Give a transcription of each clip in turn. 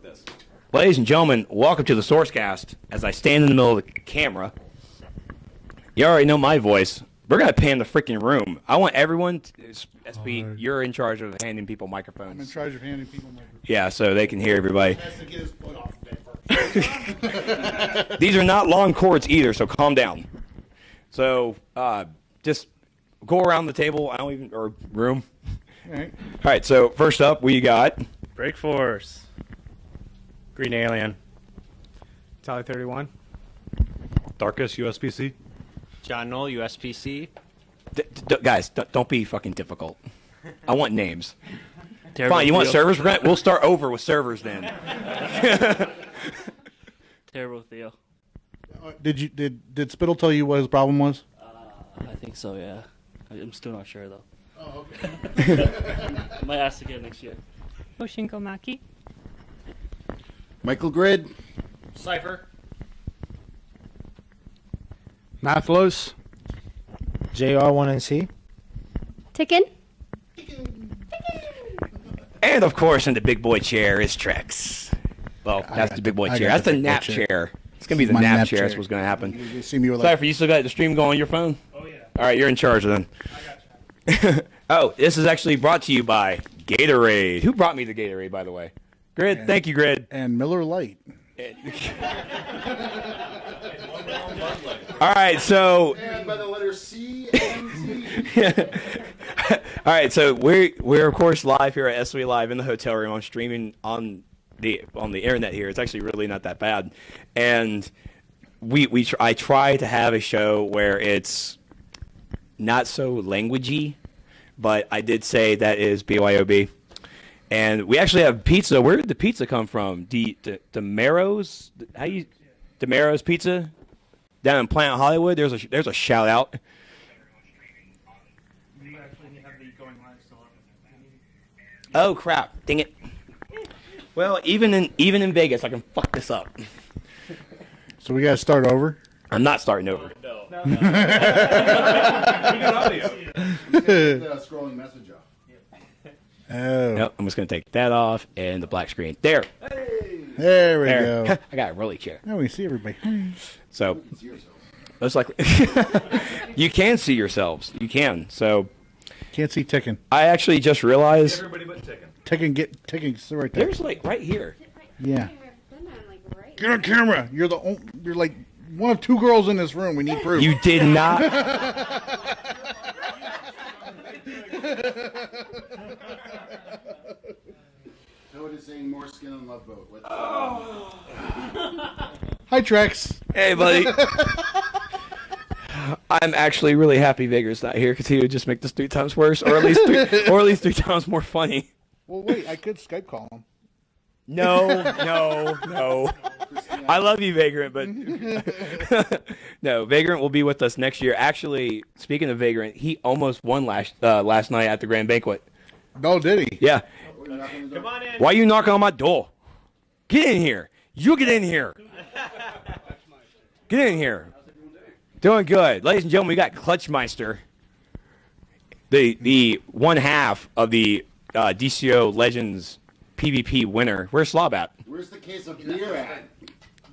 this. Ladies and gentlemen, welcome to the Sourcecast. As I stand in the middle of the camera, you already know my voice. We're going to pan the freaking room. I want everyone to, SB, you're in charge of handing people microphones. I'm in charge of handing people microphones. Yeah, so they can hear everybody. He has to get his foot off the bed first. These are not long cords either, so calm down. So just go around the table, or room. All right. All right, so first up, we got... Break Force. Green Alien. Tally 31. Darkus, USPC. John Knoll, USPC. Guys, don't be fucking difficult. I want names. Terrible Fine, you want Theo. servers? We'll start over with servers then. Terrible Theo. Did Spittle tell you what his problem was? I think so, yeah. I'm still not sure, though. Oh, okay. I might ask again next year. Oshinko Maki. Michael Grid. Cypher. Mathlos. JR1NC. Ticken. And of course, in the big boy chair is Trex. Well, that's the big boy chair. That's the nap chair. It's gonna be the nap chair. That's what's gonna happen. You see me with like, Cypher, you still got the stream going on your phone? Oh, yeah. All right, you're in charge then. I got you. Oh, this is actually brought to you by Gatorade. Who brought me the Gatorade, by the way? Grid, thank you, Grid. and Miller Lite. All right, so. And by the letter C and Z. All right, so we're of course live here at SOE Live in the hotel room. I'm streaming on the internet here. It's actually really not that bad, and I try to have a show where it's not so languagey, but I did say that is BYOB. And we actually have pizza. Where did the pizza come from? DeMaro's? DeMaro's Pizza? Down in Planet Hollywood? There's a shout out. We actually have the going live still on. Oh crap. Dang it. Well, even in Vegas I can fuck this up. So we got to start over. I'm not starting over. No. We got audio. Scrolling message off. Oh, Nope, I'm just gonna take that off and the black screen. There. there we There. go. I got a rolly chair. Now we see everybody. So most likely you can see yourselves. You can. So Can't see Ticken. I actually just realized Everybody but Ticken. Ticken, sit right there. there's like right here. Yeah. Get on camera. You're like one of two girls in this room. We need proof. You did not. Toad is saying more skin on Love Boat. Hi, Trex. Hey, buddy. I'm actually really happy Vagrant's not here because he would just make this 3 times worse, or at least 3 times more funny. Well, wait. I could Skype call him. No. I love you, Vagrant, but no, Vagrant will be with us next year. Actually, speaking of Vagrant, he almost won last night at the Grand Banquet. No, did he? Yeah. Come on in. Why are you knocking on my door? Get in here. You get in here. Get in here. Doing good. Ladies and gentlemen, we got Clutchmeister, the one half of the DCUO Legends PvP winner. Where's Slob at? Where's the case of beer at?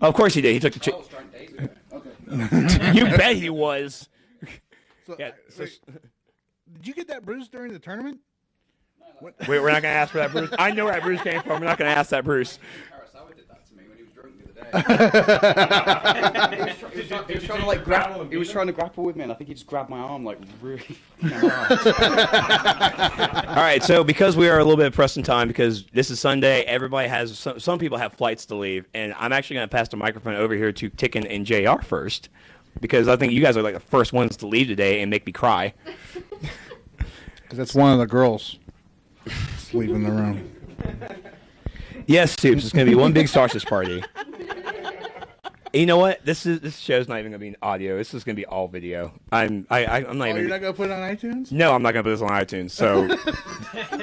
Oh, of course he did. He took the Okay. You bet he was. So, Yeah, so- did you get that bruise during the tournament? Wait, we're not going to ask for that Bruce. I know where that Bruce came from. We're not going to ask that Bruce. Kurosawa did that to me when he was drunk the other day. He was trying to like grapple. He was trying to grapple with me, and I think he just grabbed my arm like really hard. All right, so because we are a little bit pressed in time, because this is Sunday, everybody has some people have flights to leave, and I'm actually going to pass the microphone over here to Ticken and JR first, because I think you guys are like the first ones to leave today and make me cry. Because that's one of the girls leaving the room. Yes, Soups, it's going to be one big sausage party. You know what? This show's not even going to be audio. This is going to be all video. I'm not Oh, even. you're not going to put it on iTunes? No, I'm not going to put this on iTunes. So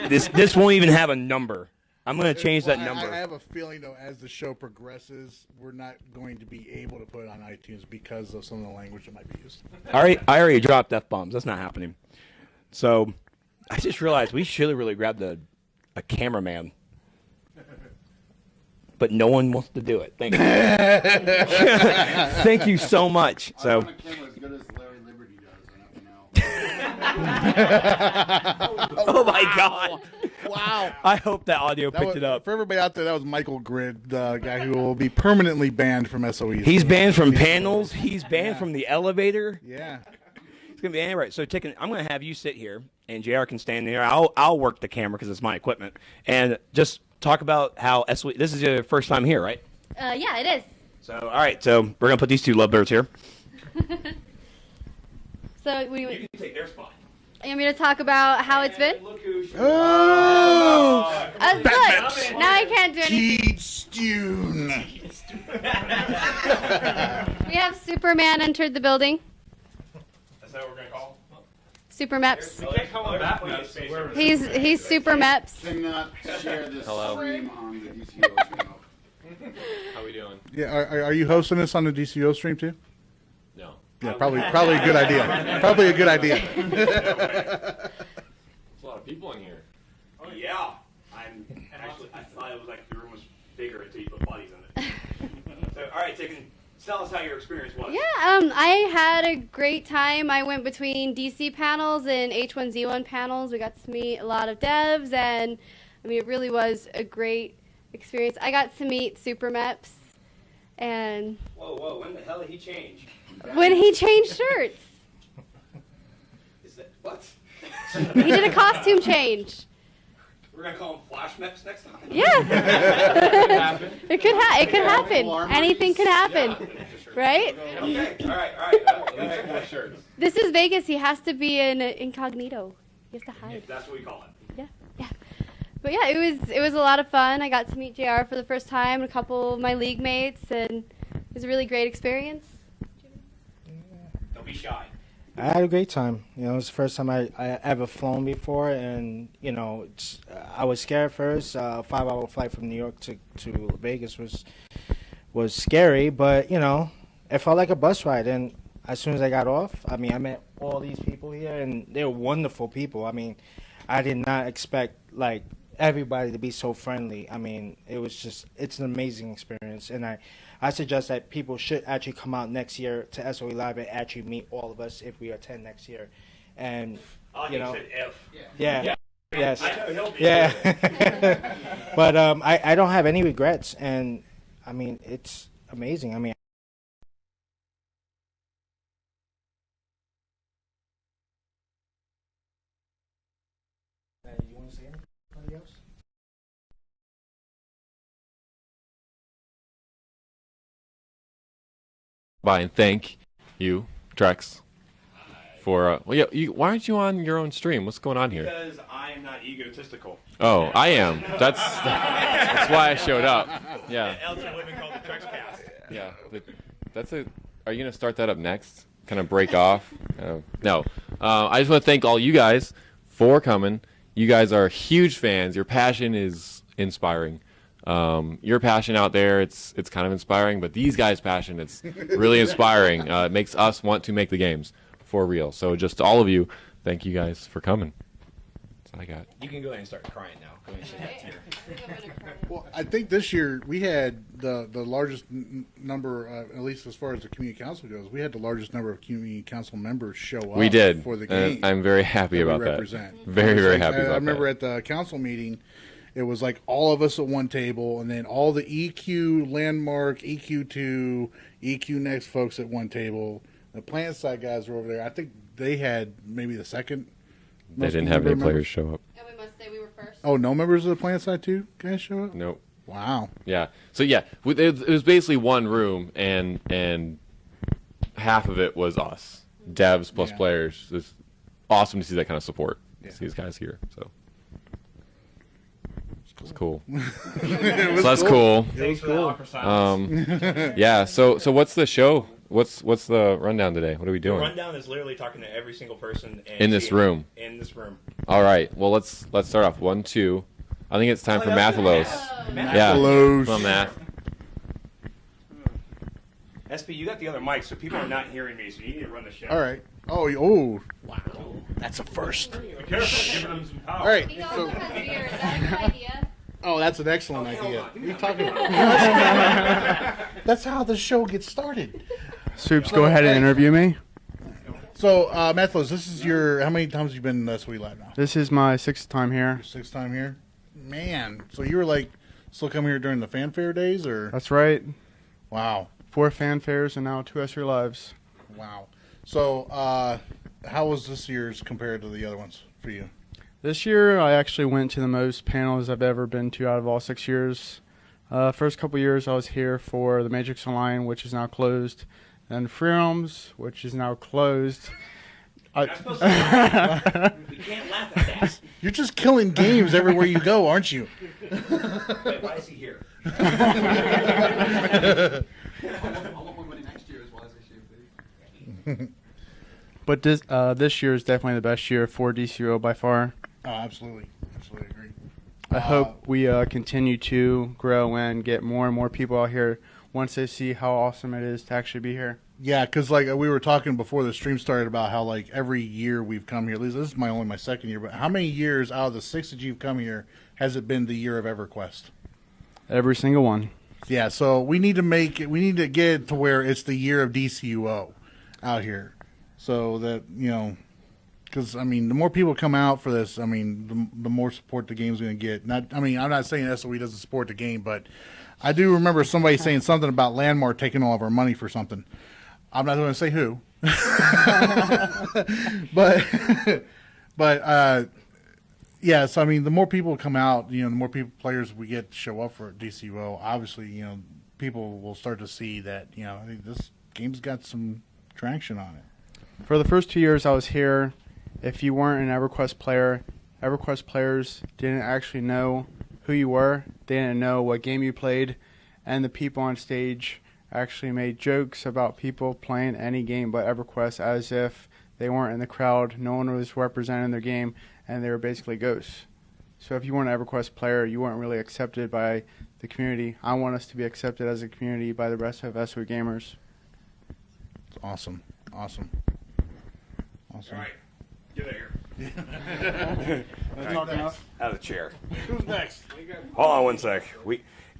this won't even have a number. I'm going to change that number. I have a feeling, though, as the show progresses, we're not going to be able to put it on iTunes because of some of the language that might be used. I already dropped F-bombs. That's not happening. So I just realized we should have really grabbed a cameraman. but no one wants to do it. Thank you. Thank you so much. I So, want a camera as good as Larry Liberty does on FNL. oh my God. Wow. I hope that audio That picked was, it up. For everybody out there, that was Michael Grid, the guy who will be permanently banned from SOE. He's banned from panels. He's banned from the elevator. Yeah. It's gonna be anyway. So, I'm gonna have you sit here, and JR can stand there. I'll work the camera because it's my equipment, and just talk about how SOE. This is your first time here, right? Yeah, it is. So, all right. So we're gonna put these two lovebirds here. So You can take their spot. you want me to talk about how it's been? Look who's Oh! Look, now I can't do anything. Stune. We have Superman entered the building. That's what we're gonna call. Super Meps. We can't call him back nuts. He's Super Meps. Cannot share this Hello. stream on the DCUO channel. How we doing? Yeah, are you hosting this on the DCUO stream too? No. Yeah, probably a good idea. Probably a good idea. There's a lot of people in here. Oh yeah. I thought it was like the room was bigger until you put bodies in it. So, all right, tell us how your experience was. Yeah, I had a great time. I went between DC panels and H1Z1 panels. We got to meet a lot of devs, and I mean, it really was a great experience. I got to meet Super Meps, and Whoa, when the hell did he change? when he changed shirts, Is that what? he did a costume change. We're gonna call him Flash Meps next time. Yeah, it could happen. Anything could happen, right? Okay. All right. More shirts. This is Vegas. He has to be in incognito. He has to hide. That's what we call it. Yeah. But yeah, it was a lot of fun. I got to meet JR for the first time, and a couple of my league mates, and it was a really great experience. Don't be shy. I had a great time. You know, it was the first time I ever flown before, and you know, I was scared first. 5-hour flight from New York to Vegas was scary, but you know, it felt like a bus ride. And as soon as I got off, I mean, I met all these people here, and they're wonderful people. I mean, I did not expect like everybody to be so friendly. I mean, it's an amazing experience, and I suggest that people should actually come out next year to SOE Live and actually meet all of us if we attend next year. And you know, said F. yeah. Yes. I know he'll be Yeah. But I don't have any regrets, and I mean, it's amazing. I mean, you want to say anybody else? Bye and thank you, Trex, for well, yeah. Why aren't you on your own stream? What's going on here? Because I am not egotistical. Oh, I am. That's why I showed up. Yeah. Else it would have been called the Trexcast. Yeah. But are you gonna start that up next? Kind of break off? No. I just want to thank all you guys for coming. You guys are huge fans. Your passion is inspiring. Your passion out there, it's kind of inspiring, but these guys' passion, it's really inspiring. It makes us want to make the games for real. So just to all of you, thank you guys for coming. That's all I got. You can go ahead and start crying now. Go ahead and shed that tear. Well, I think this year we had the largest number, at least as far as the community council goes. We had the largest number of community council members show up. We did. For the game. I'm very happy about that. Very, very happy about that. I remember at the council meeting, it was like all of us at one table, and then all the EQ, Landmark, EQ2, EQ Next folks at one table. The plant side guys were over there. I think they had maybe the second. They didn't have any players show up. And we must say we were first. Oh, no members of the plant side too guys show up? Nope. Wow. Yeah. So yeah, it was basically one room, and half of it was us, devs plus players. It's awesome to see that kind of support. Yeah. See these guys here. So it's cool. It was So that's cool. It was cool. Yeah. So what's the show? What's the rundown today? What are we The doing? rundown is literally talking to every single person In this room. In this room. All right. Well, let's start off. 1, 2. I think it's time for Mathalos. Yeah. Mathalos. Come on, Math. SP, you got the other mic, so people are not hearing me, so you need to run the show. All right. Oh, wow. That's a first. Be careful, giving them some power. All right. He also has beer. Is that a good idea? Oh, that's an excellent idea. What are you talking about? That's how the show gets started. Soups, go ahead and interview me. So, Mathlos, this is your. How many times have you been in SOE Live now? This is my 6th time here. 6th time here? Man. So you were like still coming here during the fanfare days, or? That's right. Wow. 4 fanfares and now 2 SOE Lives. Wow. So, how was this year's compared to the other ones for you? This year, I actually went to the most panels I've ever been to out of all 6 years. First couple years, I was here for the Matrix Online, which is now closed, and Freedoms, which is now closed. We can't laugh at that. You're just killing games everywhere you go, aren't you? Wait, why is he here? But this year is definitely the best year for DCUO by far. Oh, absolutely. Absolutely agree. I hope we continue to grow and get more and more people out here once they see how awesome it is to actually be here. Yeah, because like we were talking before the stream started about how like every year we've come here. At least this is only my 2nd year, but how many years out of the 6 that you've come here has it been the year of EverQuest? Every single one. Yeah, so we need to make it. We need to get it to where it's the year of DCUO out here, so that because I mean, the more people come out for this, I mean, the more support the game's going to get. I'm not saying SOE doesn't support the game, but I do remember somebody saying something about Landmark taking all of our money for something. I'm not going to say who, but yeah. So I mean, the more people come out, the more players we get to show up for DCUO. Obviously, people will start to see that I think this game's got some traction on it. For the first 2 years I was here, if you weren't an EverQuest player, EverQuest players didn't actually know who you were. They didn't know what game you played, and the people on stage actually made jokes about people playing any game but EverQuest as if they weren't in the crowd, no one was representing their game, and they were basically ghosts. So if you weren't an EverQuest player, you weren't really accepted by the community. I want us to be accepted as a community by the rest of SOE gamers. Awesome. Awesome. All right. Get out here. Out of the chair. Who's next? Hold on one sec.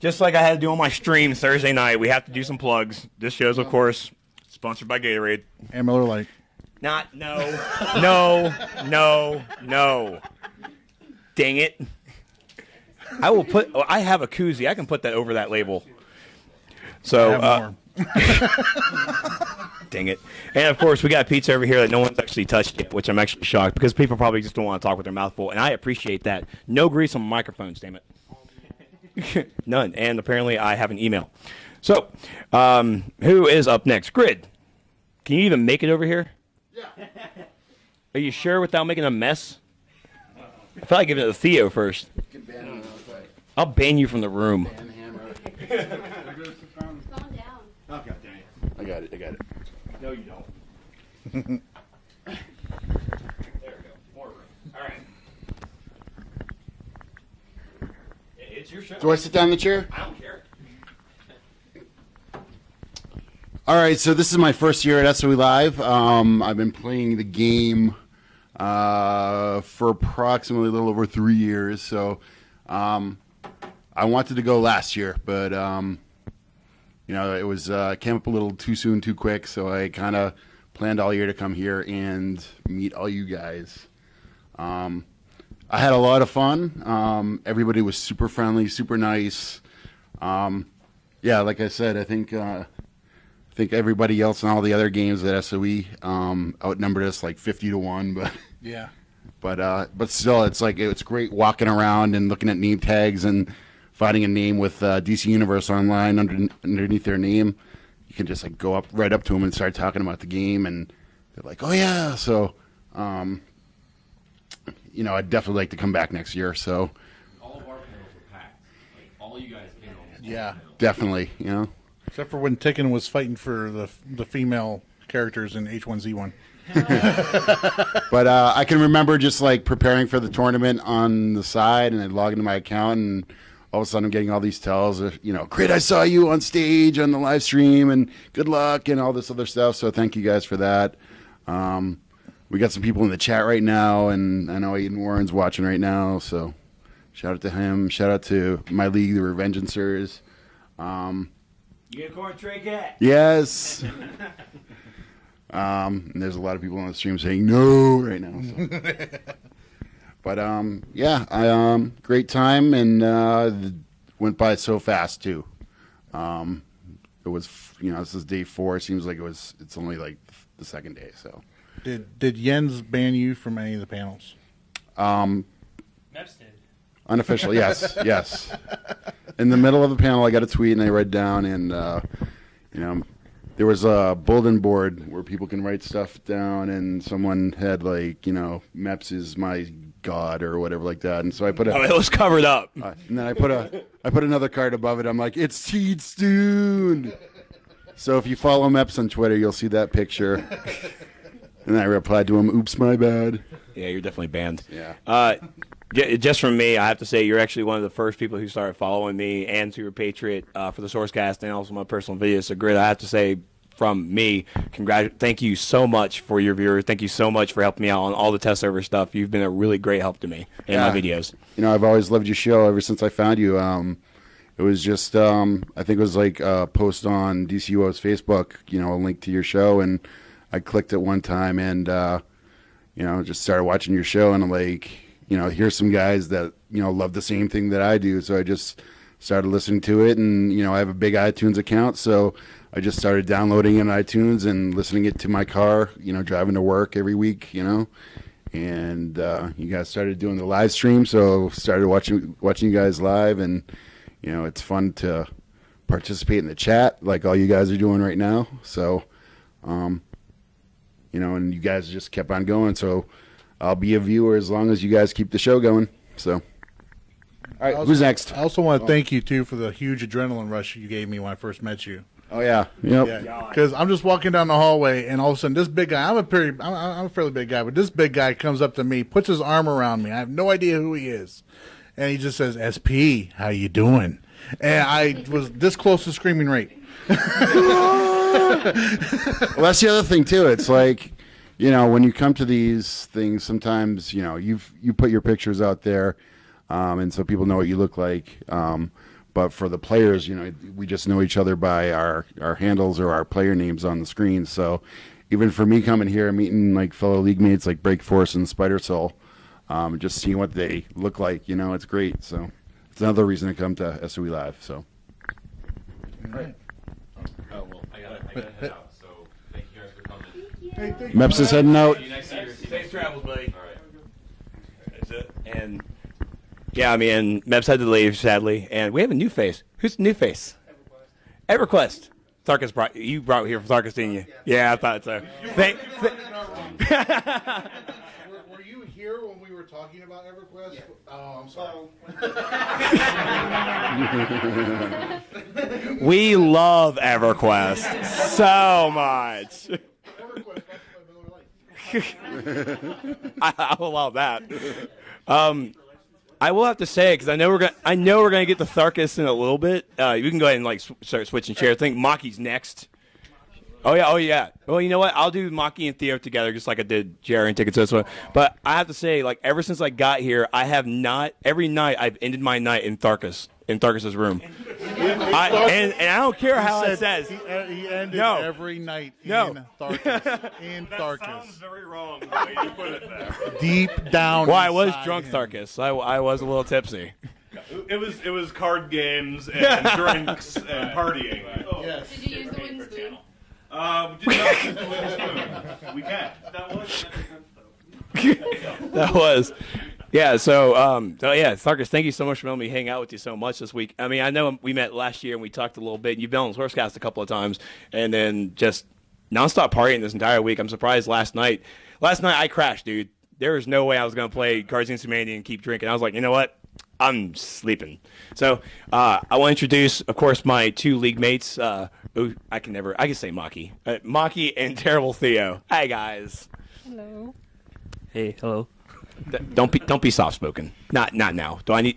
Just like I had to do on my stream Thursday night, we have to do some plugs. This show's, of course, sponsored by Gatorade. And Miller Lite. No. Dang it. I have a koozie. I can put that over that label. So, dang it. And, of course, we got pizza over here that no one's actually touched yet, which I'm actually shocked because people probably just don't want to talk with their mouth full, and I appreciate that. No grease on microphones, damn it. None. And apparently I have an email. So, who is up next? Grid. Can you even make it over here? Yeah. Are you sure without making a mess? I feel like giving it to Theo first. I'll ban you from the room. Calm down. Oh, God dang it. I got it. No, you don't. There we go. More room. All right. It's your show. Do I sit down in the chair? I don't care. All right, so this is my first year at SOE Live. I've been playing the game for approximately a little over 3 years. So I wanted to go last year, but it was came up a little too soon, too quick. So I kind of planned all year to come here and meet all you guys. I had a lot of fun. Everybody was super friendly, super nice. Yeah, like I said, I think everybody else in all the other games at SOE outnumbered us like 50-1, but Yeah. but still, it's great walking around and looking at name tags and finding a name with DC Universe Online underneath their name. You can just go right up to them and start talking about the game, and they're like, "Oh yeah!" So, I'd definitely like to come back next year. So, All of our panels were packed. All you guys came on. Yeah. definitely, Except for when Tikken was fighting for the female characters in H1Z1. But I can remember just preparing for the tournament on the side, and I'd log into my account, and all of a sudden I'm getting all these tells of, Crit, I saw you on stage on the live stream, and good luck, and all this other stuff. So thank you guys for that. We got some people in the chat right now, and I know Aiden Warren's watching right now. So Shout out to him. Shout out to my league, the Revengeancers. Unicorn Trey Cat. Yes. And there's a lot of people on the stream saying no right now. So. But yeah, great time, and went by so fast too. It was, this is day 4. It seems like it's only like the second day. So, Did Jens ban you from any of the panels? Unofficially, yes. In the middle of the panel, I got a tweet and I read down, and there was a bulletin board where people can write stuff down, and someone had like, Meps is my god or whatever like that, and so I put it was covered up, and then I put another card above it. I'm like, it's Teedstoon. So if you follow Meps on Twitter, you'll see that picture. And I replied to him, "Oops, my bad." Yeah, you're definitely banned. Yeah. Just from me, I have to say you're actually one of the first people who started following me and Super Patriot for the Sourcecast and also my personal videos. So, Grit, I have to say from me, thank you so much for your viewers. Thank you so much for helping me out on all the test server stuff. You've been a really great help to me in my videos. I've always loved your show ever since I found you. It was just, I think it was like a post on DCUO's Facebook, a link to your show, and I clicked it one time and, just started watching your show, and I'm like, here's some guys that, love the same thing that I do. So I just started listening to it, and, I have a big iTunes account, so I just started downloading it on iTunes and listening it to my car, driving to work every week, and you guys started doing the live stream, so started watching you guys live, and, it's fun to participate in the chat like all you guys are doing right now. So, and you guys just kept on going, so I'll be a viewer as long as you guys keep the show going. So, all right, who's next? I also want to thank you, too, for the huge adrenaline rush you gave me when I first met you. Oh, yeah. Yep. Because I'm just walking down the hallway, and all of a sudden, this big guy, I'm a fairly big guy, but this big guy comes up to me, puts his arm around me. I have no idea who he is. And he just says, SP, how you doing? And I was this close to screaming rape. Well, that's the other thing, too. It's like, when you come to these things, sometimes, you put your pictures out there, and so people know what you look like. But for the players, we just know each other by our handles or our player names on the screen. So even for me coming here and meeting like fellow league mates like Breakforce and Spider Soul, just seeing what they look like, it's great. So it's another reason to come to SOE Live. So. All right. Oh, well, I gotta head out. So thank you guys for coming. Hey, Meps is heading out. See you next year. Safe travels, buddy. All right. That's it. And yeah, Meps had to leave, sadly, and we have a new face. Who's the new face? EverQuest. Tharkus brought here for Tharkus, didn't you? Yeah, I thought so. Were you here when we were talking about EverQuest? Yeah. Oh, I'm sorry. We love EverQuest so much. I'll allow that. I will have to say it because I know we're gonna get to Tharkus in a little bit. You can go ahead and start switching chairs. I think Maki's next. Oh yeah. Well, you know what? I'll do Maki and Theo together, just like I did Jerry and Tickets this one. But I have to say, ever since I got here, I have not every night I've ended my night in Tharkus's room. And I don't care how it says. He ended every night in Tharkus. In Tharkus. That sounds very wrong the way you put it there. Deep down. Well, I was inside drunk, him. Tharkus. I was a little tipsy. It was card games and drinks and partying. Yes. Did you use the wooden spoon? We did not use the wooden spoon. We can't. That was. Yeah, so Tharkus, thank you so much for letting me hang out with you so much this week. I know we met last year and we talked a little bit. You've been on the Sourcecast a couple of times, and then just nonstop partying this entire week. I'm surprised last night I crashed, dude. There was no way I was going to play Cards Against Humanity and keep drinking. I was like, you know what? I'm sleeping. So I want to introduce, of course, my two league mates. I can say Maki. Maki and Terrible Theo. Hi, guys. Hello. Hey, hello. Don't be soft spoken. Not now. Do you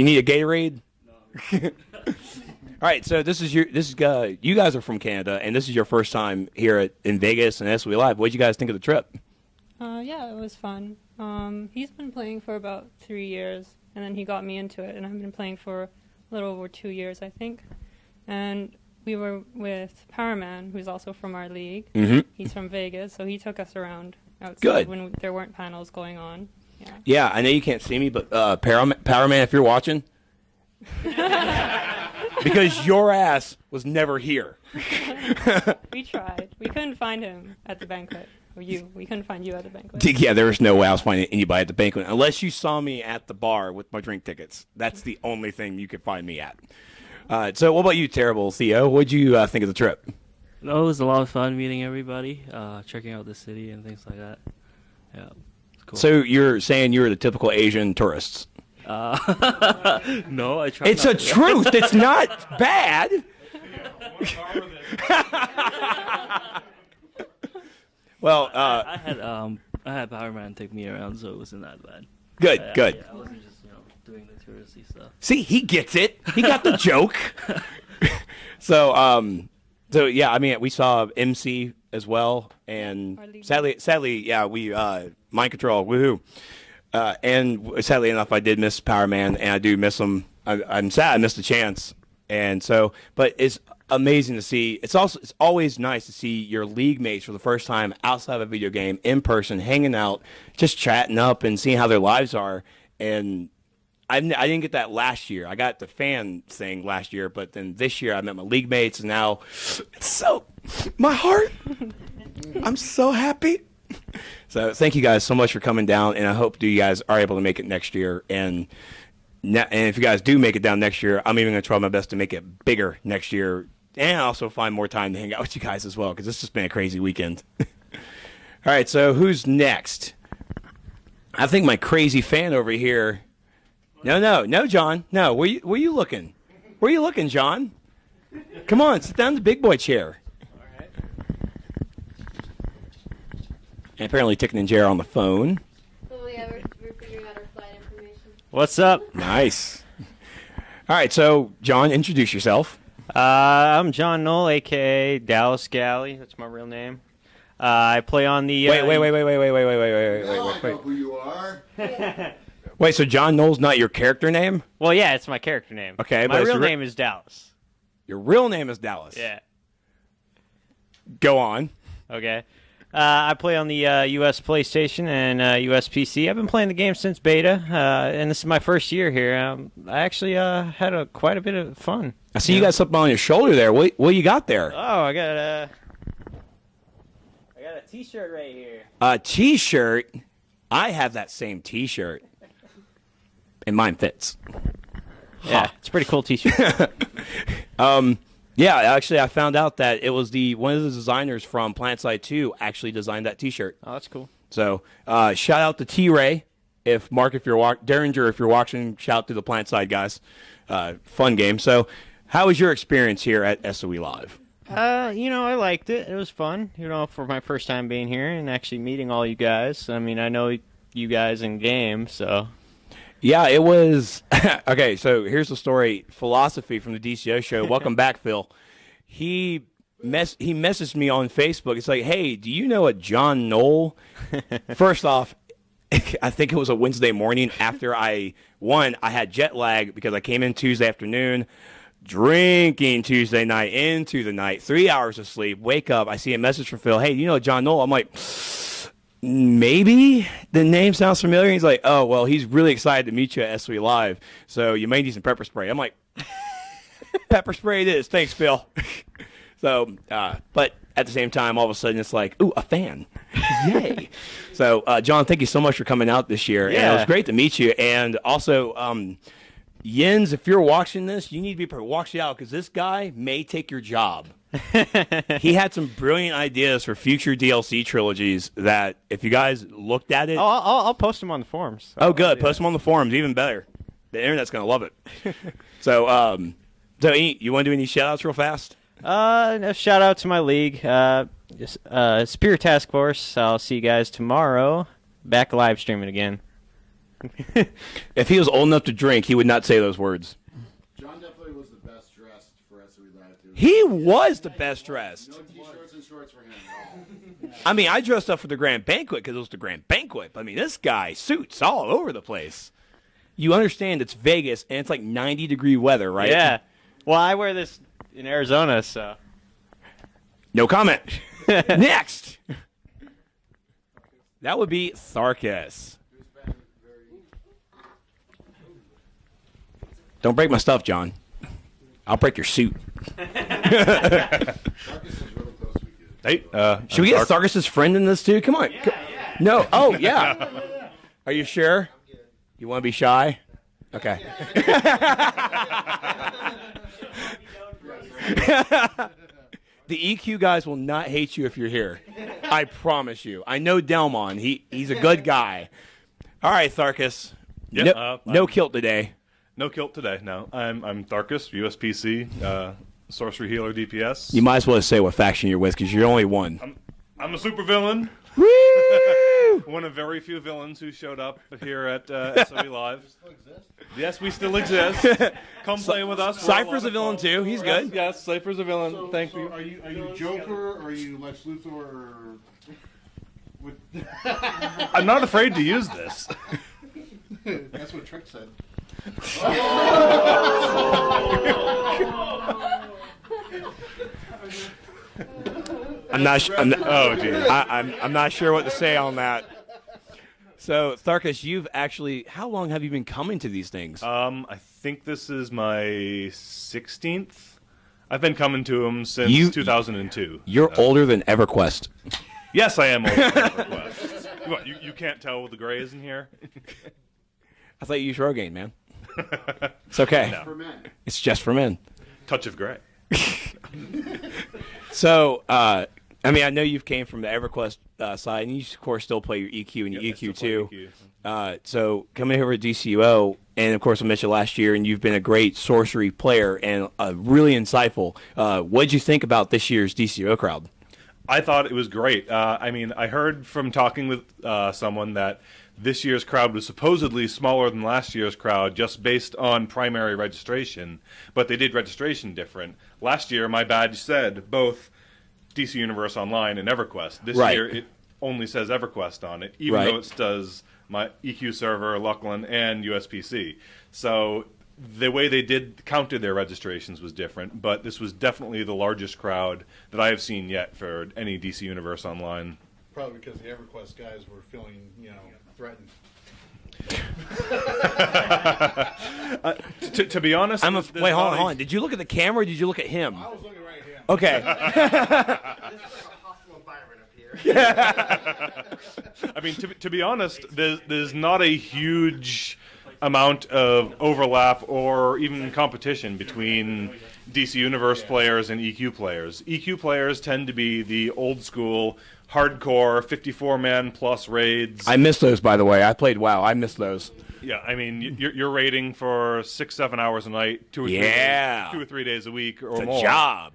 need a Gatorade? No. All right. So you guys are from Canada, and this is your first time here in Vegas and SOE Live. What did you guys think of the trip? Yeah, it was fun. He's been playing for about 3 years, and then he got me into it, and I've been playing for a little over 2 years, I think. And we were with Powerman, who's also from our league. Mm-hmm. He's from Vegas, so he took us around outside Good. when there weren't panels going on. Yeah. Yeah, I know you can't see me, but Powerman, if you're watching, because your ass was never here. We tried. We couldn't find him at the banquet. Or you. We couldn't find you at the banquet. Yeah, there was no way I was finding anybody at the banquet unless you saw me at the bar with my drink tickets. That's the only thing you could find me at. So what about you, Terrible Theo? What'd you think of the trip? No, it was a lot of fun meeting everybody, checking out the city and things like that. Yeah, it's cool. So you're saying you're the typical Asian tourists? No, I tried. It's a truth. It's not bad. Well, I had Powerman take me around, so it wasn't that bad. Good, good. Yeah, I wasn't just doing the touristy stuff. See, he gets it. He got the joke. So yeah, I mean, we saw MC as well, and sadly, yeah, we Mind Control, woohoo. And sadly enough, I did miss Powerman, and I do miss him. I'm sad I missed the chance, and so, but it's amazing to see. It's always nice to see your league mates for the first time outside of a video game in person, hanging out, just chatting up and seeing how their lives are. And I didn't get that last year. I got the fan thing last year, but then this year I met my league mates, and now it's so my heart. I'm so happy. So thank you guys so much for coming down, and I hope you guys are able to make it next year. And if you guys do make it down next year, I'm even going to try my best to make it bigger next year, and also find more time to hang out with you guys as well, because this has been a crazy weekend. All right, so who's next? I think my crazy fan over here. No, John. No, where you looking? Where you looking, John? Come on, sit down in the big boy chair. And apparently Ticken and Jer on the phone. Oh, yeah, we're figuring out our flight information. What's up? Nice. All right, so, John, introduce yourself. I'm John Knoll, a.k.a. Dallas Galley. That's my real name. I play on the... Wait. I know who you are. Wait, so John Knoll's not your character name? Well, yeah, it's my character name. Okay, my but real name is Dallas. Your real name is Dallas? Yeah. Go on. Okay. I play on the U.S. PlayStation and U.S. PC. I've been playing the game since beta, and this is my first year here. I actually had quite a bit of fun. I see you got something on your shoulder there. What you got there? Oh, I got a T-shirt right here. A T-shirt? I have that same T-shirt, and mine fits. Yeah, it's a pretty cool T-shirt. Yeah, actually, I found out that it was one of the designers from PlanetSide 2 actually designed that T-shirt. Oh, that's cool. So, shout out to T-Ray. Mark, if you're Derringer, if you're watching, shout out to the PlanetSide guys. Fun game. So, how was your experience here at SOE Live? I liked it. It was fun, for my first time being here and actually meeting all you guys. I mean, I know you guys in game, so... Yeah, it was... Okay, so here's the story. Philosophy from the DCUO show. Welcome back, Phil. He messaged me on Facebook. It's like, hey, do you know a John Knoll? First off, I think it was a Wednesday morning after I had jet lag because I came in Tuesday afternoon, drinking Tuesday night into the night, 3 hours of sleep, wake up, I see a message from Phil, hey, do you know John Knoll? I'm like... Maybe the name sounds familiar. He's like, oh, well, he's really excited to meet you at SOE Live, so you may need some pepper spray. I'm like, pepper spray it is. Thanks, Phil. So, but at the same time, all of a sudden, it's like, ooh, a fan. Yay. So, John, thank you so much for coming out this year. Yeah. And it was great to meet you. And also, Jens, if you're watching this, you need to be prepared. Watch out, because this guy may take your job. He had some brilliant ideas for future DLC trilogies that, if you guys looked at it... I'll post them on the forums. Oh, good. Post them on the forums. Even better. The internet's going to love it. So, you want to do any shout-outs real fast? A shout-out to my league. Spear Task Force. I'll see you guys tomorrow. Back live streaming again. If he was old enough to drink, he would not say those words. John definitely was the best dressed for SOE Live, too. He was the best dressed. No T-shirts and shorts for him at all. I mean, I dressed up for the Grand Banquet because it was the Grand Banquet. I mean, this guy, suits all over the place. you understand it's Vegas and it's like 90-degree weather, right? Yeah. Well, I wear this in Arizona, so. No comment. Next. That would be Tharkus. Don't break my stuff, John. I'll break your suit. Hey, should we get Tharkus' friend in this too? Come on. Yeah. No. Oh, yeah. Are you sure? You want to be shy? Okay. The EQ guys will not hate you if you're here. I promise you. I know Delmon. He's a good guy. All right, Tharkus. Yeah, no kilt today. No kilt today. No, I'm Tharkus, USPC, sorcery healer, DPS. You might as well say what faction you're with because you're only one. I'm a supervillain. Woo! One of very few villains who showed up here at SOE Live. Yes, we still exist. Come play with us. Cypher's a villain too. He's good. Yes, Cypher's a villain. Thank you. Are you Joker or are you Lex Luthor? Or... I'm not afraid to use this. That's what Trex said. I'm not. Oh, geez. I'm not sure what to say on that. So, Tharkus, you've actually. How long have you been coming to these things? I think this is my 16th. I've been coming to them since 2002. You're older than EverQuest. Yes, I am older than EverQuest. What, you can't tell with the gray is in here? I thought you used Rogaine, man. It's okay. No. For men. It's just for men. Touch of gray. So, I mean, I know you've came from the EverQuest side, and you, of course, still play your EQ and your EQ too. EQ. So, coming over to DCUO, and of course, I met you last year, and you've been a great sorcery player and really insightful. What did you think about this year's DCUO crowd? I thought it was great. I mean, I heard from talking with someone that this year's crowd was supposedly smaller than last year's crowd just based on primary registration, but they did registration different. Last year, my badge said both DC Universe Online and EverQuest. This year, it only says EverQuest on it, even though it does my EQ server, Lucklin, and USPC. So the way they counted their registrations was different, but this was definitely the largest crowd that I have seen yet for any DC Universe Online. Probably because the EverQuest guys were feeling, threatened. To be honest, wait, hold on. Did you look at the camera or did you look at him? I was looking right at him. Okay. I mean, to be honest, there's not a huge amount of overlap or even competition between DC Universe players and EQ players. EQ players tend to be the old school, hardcore 54-man plus raids. I miss those, by the way. I played WoW. I miss those. Yeah, I mean, you're raiding for 6-7 hours a night, 2 or 3 days a week or more. It's a job.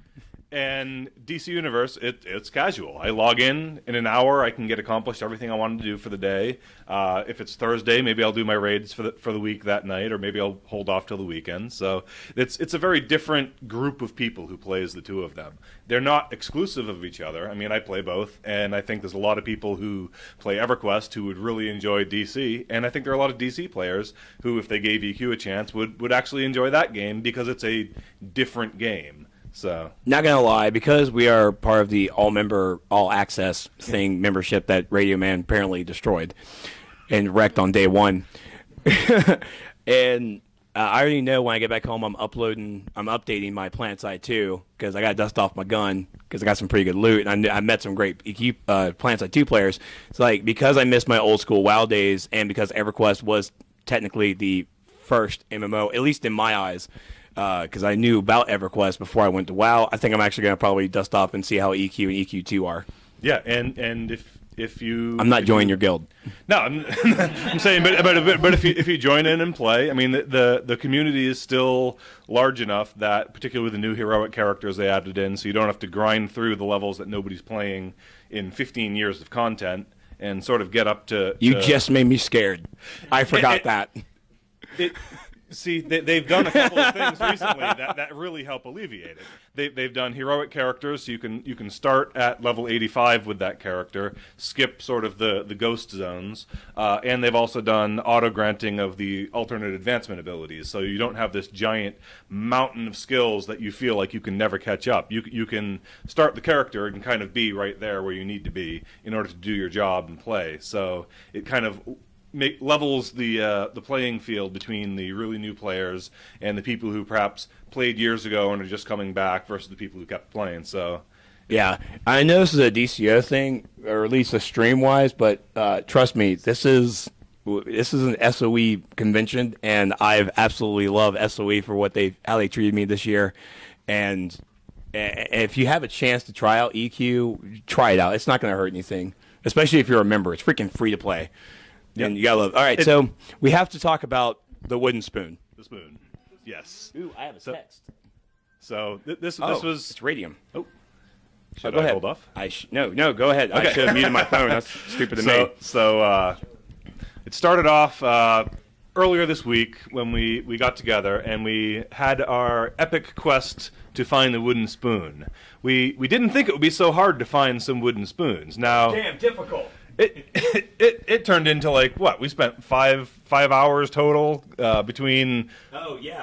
And DC Universe, it's casual. I log in an hour. I can get accomplished everything I wanted to do for the day. If it's Thursday, maybe I'll do my raids for the week that night, or maybe I'll hold off till the weekend. So it's a very different group of people who plays the two of them. They're not exclusive of each other. I mean, I play both, and I think there's a lot of people who play EverQuest who would really enjoy DC, and I think there are a lot of DC players who, if they gave EQ a chance, would actually enjoy that game because it's a different game. So, not gonna lie, because we are part of the all access thing membership that Radio Man apparently destroyed and wrecked on day one. And I already know when I get back home, I'm updating my plant side too, because I got to dust off my gun because I got some pretty good loot, and I met some great plant side 2 players. It's like, because I missed my old school WoW days, and because EverQuest was technically the first MMO, at least in my eyes. Because I knew about EverQuest before I went to WoW. I think I'm actually going to probably dust off and see how EQ and EQ2 are. Yeah, and if you... I'm not joining your guild. No, I'm saying, but if you join in and play, I mean, the community is still large enough that, particularly with the new heroic characters they added in, so you don't have to grind through the levels that nobody's playing in 15 years of content and sort of get up to... You just made me scared. I forgot that. See, they've done a couple of things recently that really help alleviate it. They've done heroic characters, so you can start at level 85 with that character, skip sort of the ghost zones, and they've also done auto-granting of the alternate advancement abilities, so you don't have this giant mountain of skills that you feel like you can never catch up. You can start the character and kind of be right there where you need to be in order to do your job and play. So it kind of levels the playing field between the really new players and the people who perhaps played years ago and are just coming back versus the people who kept playing. So, yeah, I know this is a DCO thing, or at least a stream-wise, but trust me, this is an SOE convention, and I've absolutely loved SOE for how they treated me this year. And if you have a chance to try out EQ, try it out. It's not going to hurt anything, especially if you're a member. It's freaking free to play. Yep. And you gotta love. All right, so we have to talk about the wooden spoon. The spoon, yes. Ooh, I have a text. So this was it's radium. Oh, go ahead. Hold off? No, go ahead. Okay. I should have muted my phone. That's stupid of me. So it started off earlier this week when we got together and we had our epic quest to find the wooden spoon. We didn't think it would be so hard to find some wooden spoons. Now, damn difficult. It turned into like what we spent five hours total between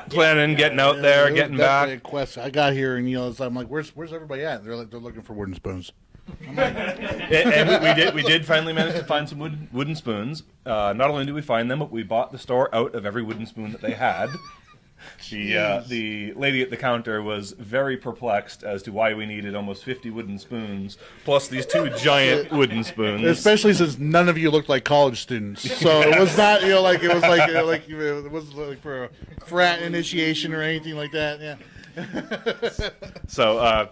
planning, getting out there, getting back. A quest. I got here and I'm like, where's everybody at? They're looking for wooden spoons. and we did finally manage to find some wooden spoons. Not only did we find them, but we bought the store out of every wooden spoon that they had. The lady at the counter was very perplexed as to why we needed almost 50 wooden spoons, plus these two giant wooden spoons. Especially since none of you looked like college students, so it was not it was like for a frat initiation or anything like that. Yeah. So.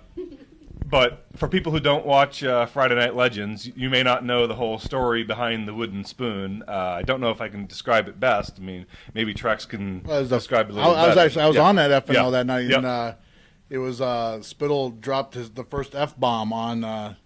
But for people who don't watch Friday Night Legends, you may not know the whole story behind the wooden spoon. I don't know if I can describe it best. I mean, maybe Trex can describe it a little better. I was on that FNL that night, and it was Spittle dropped the first F-bomb on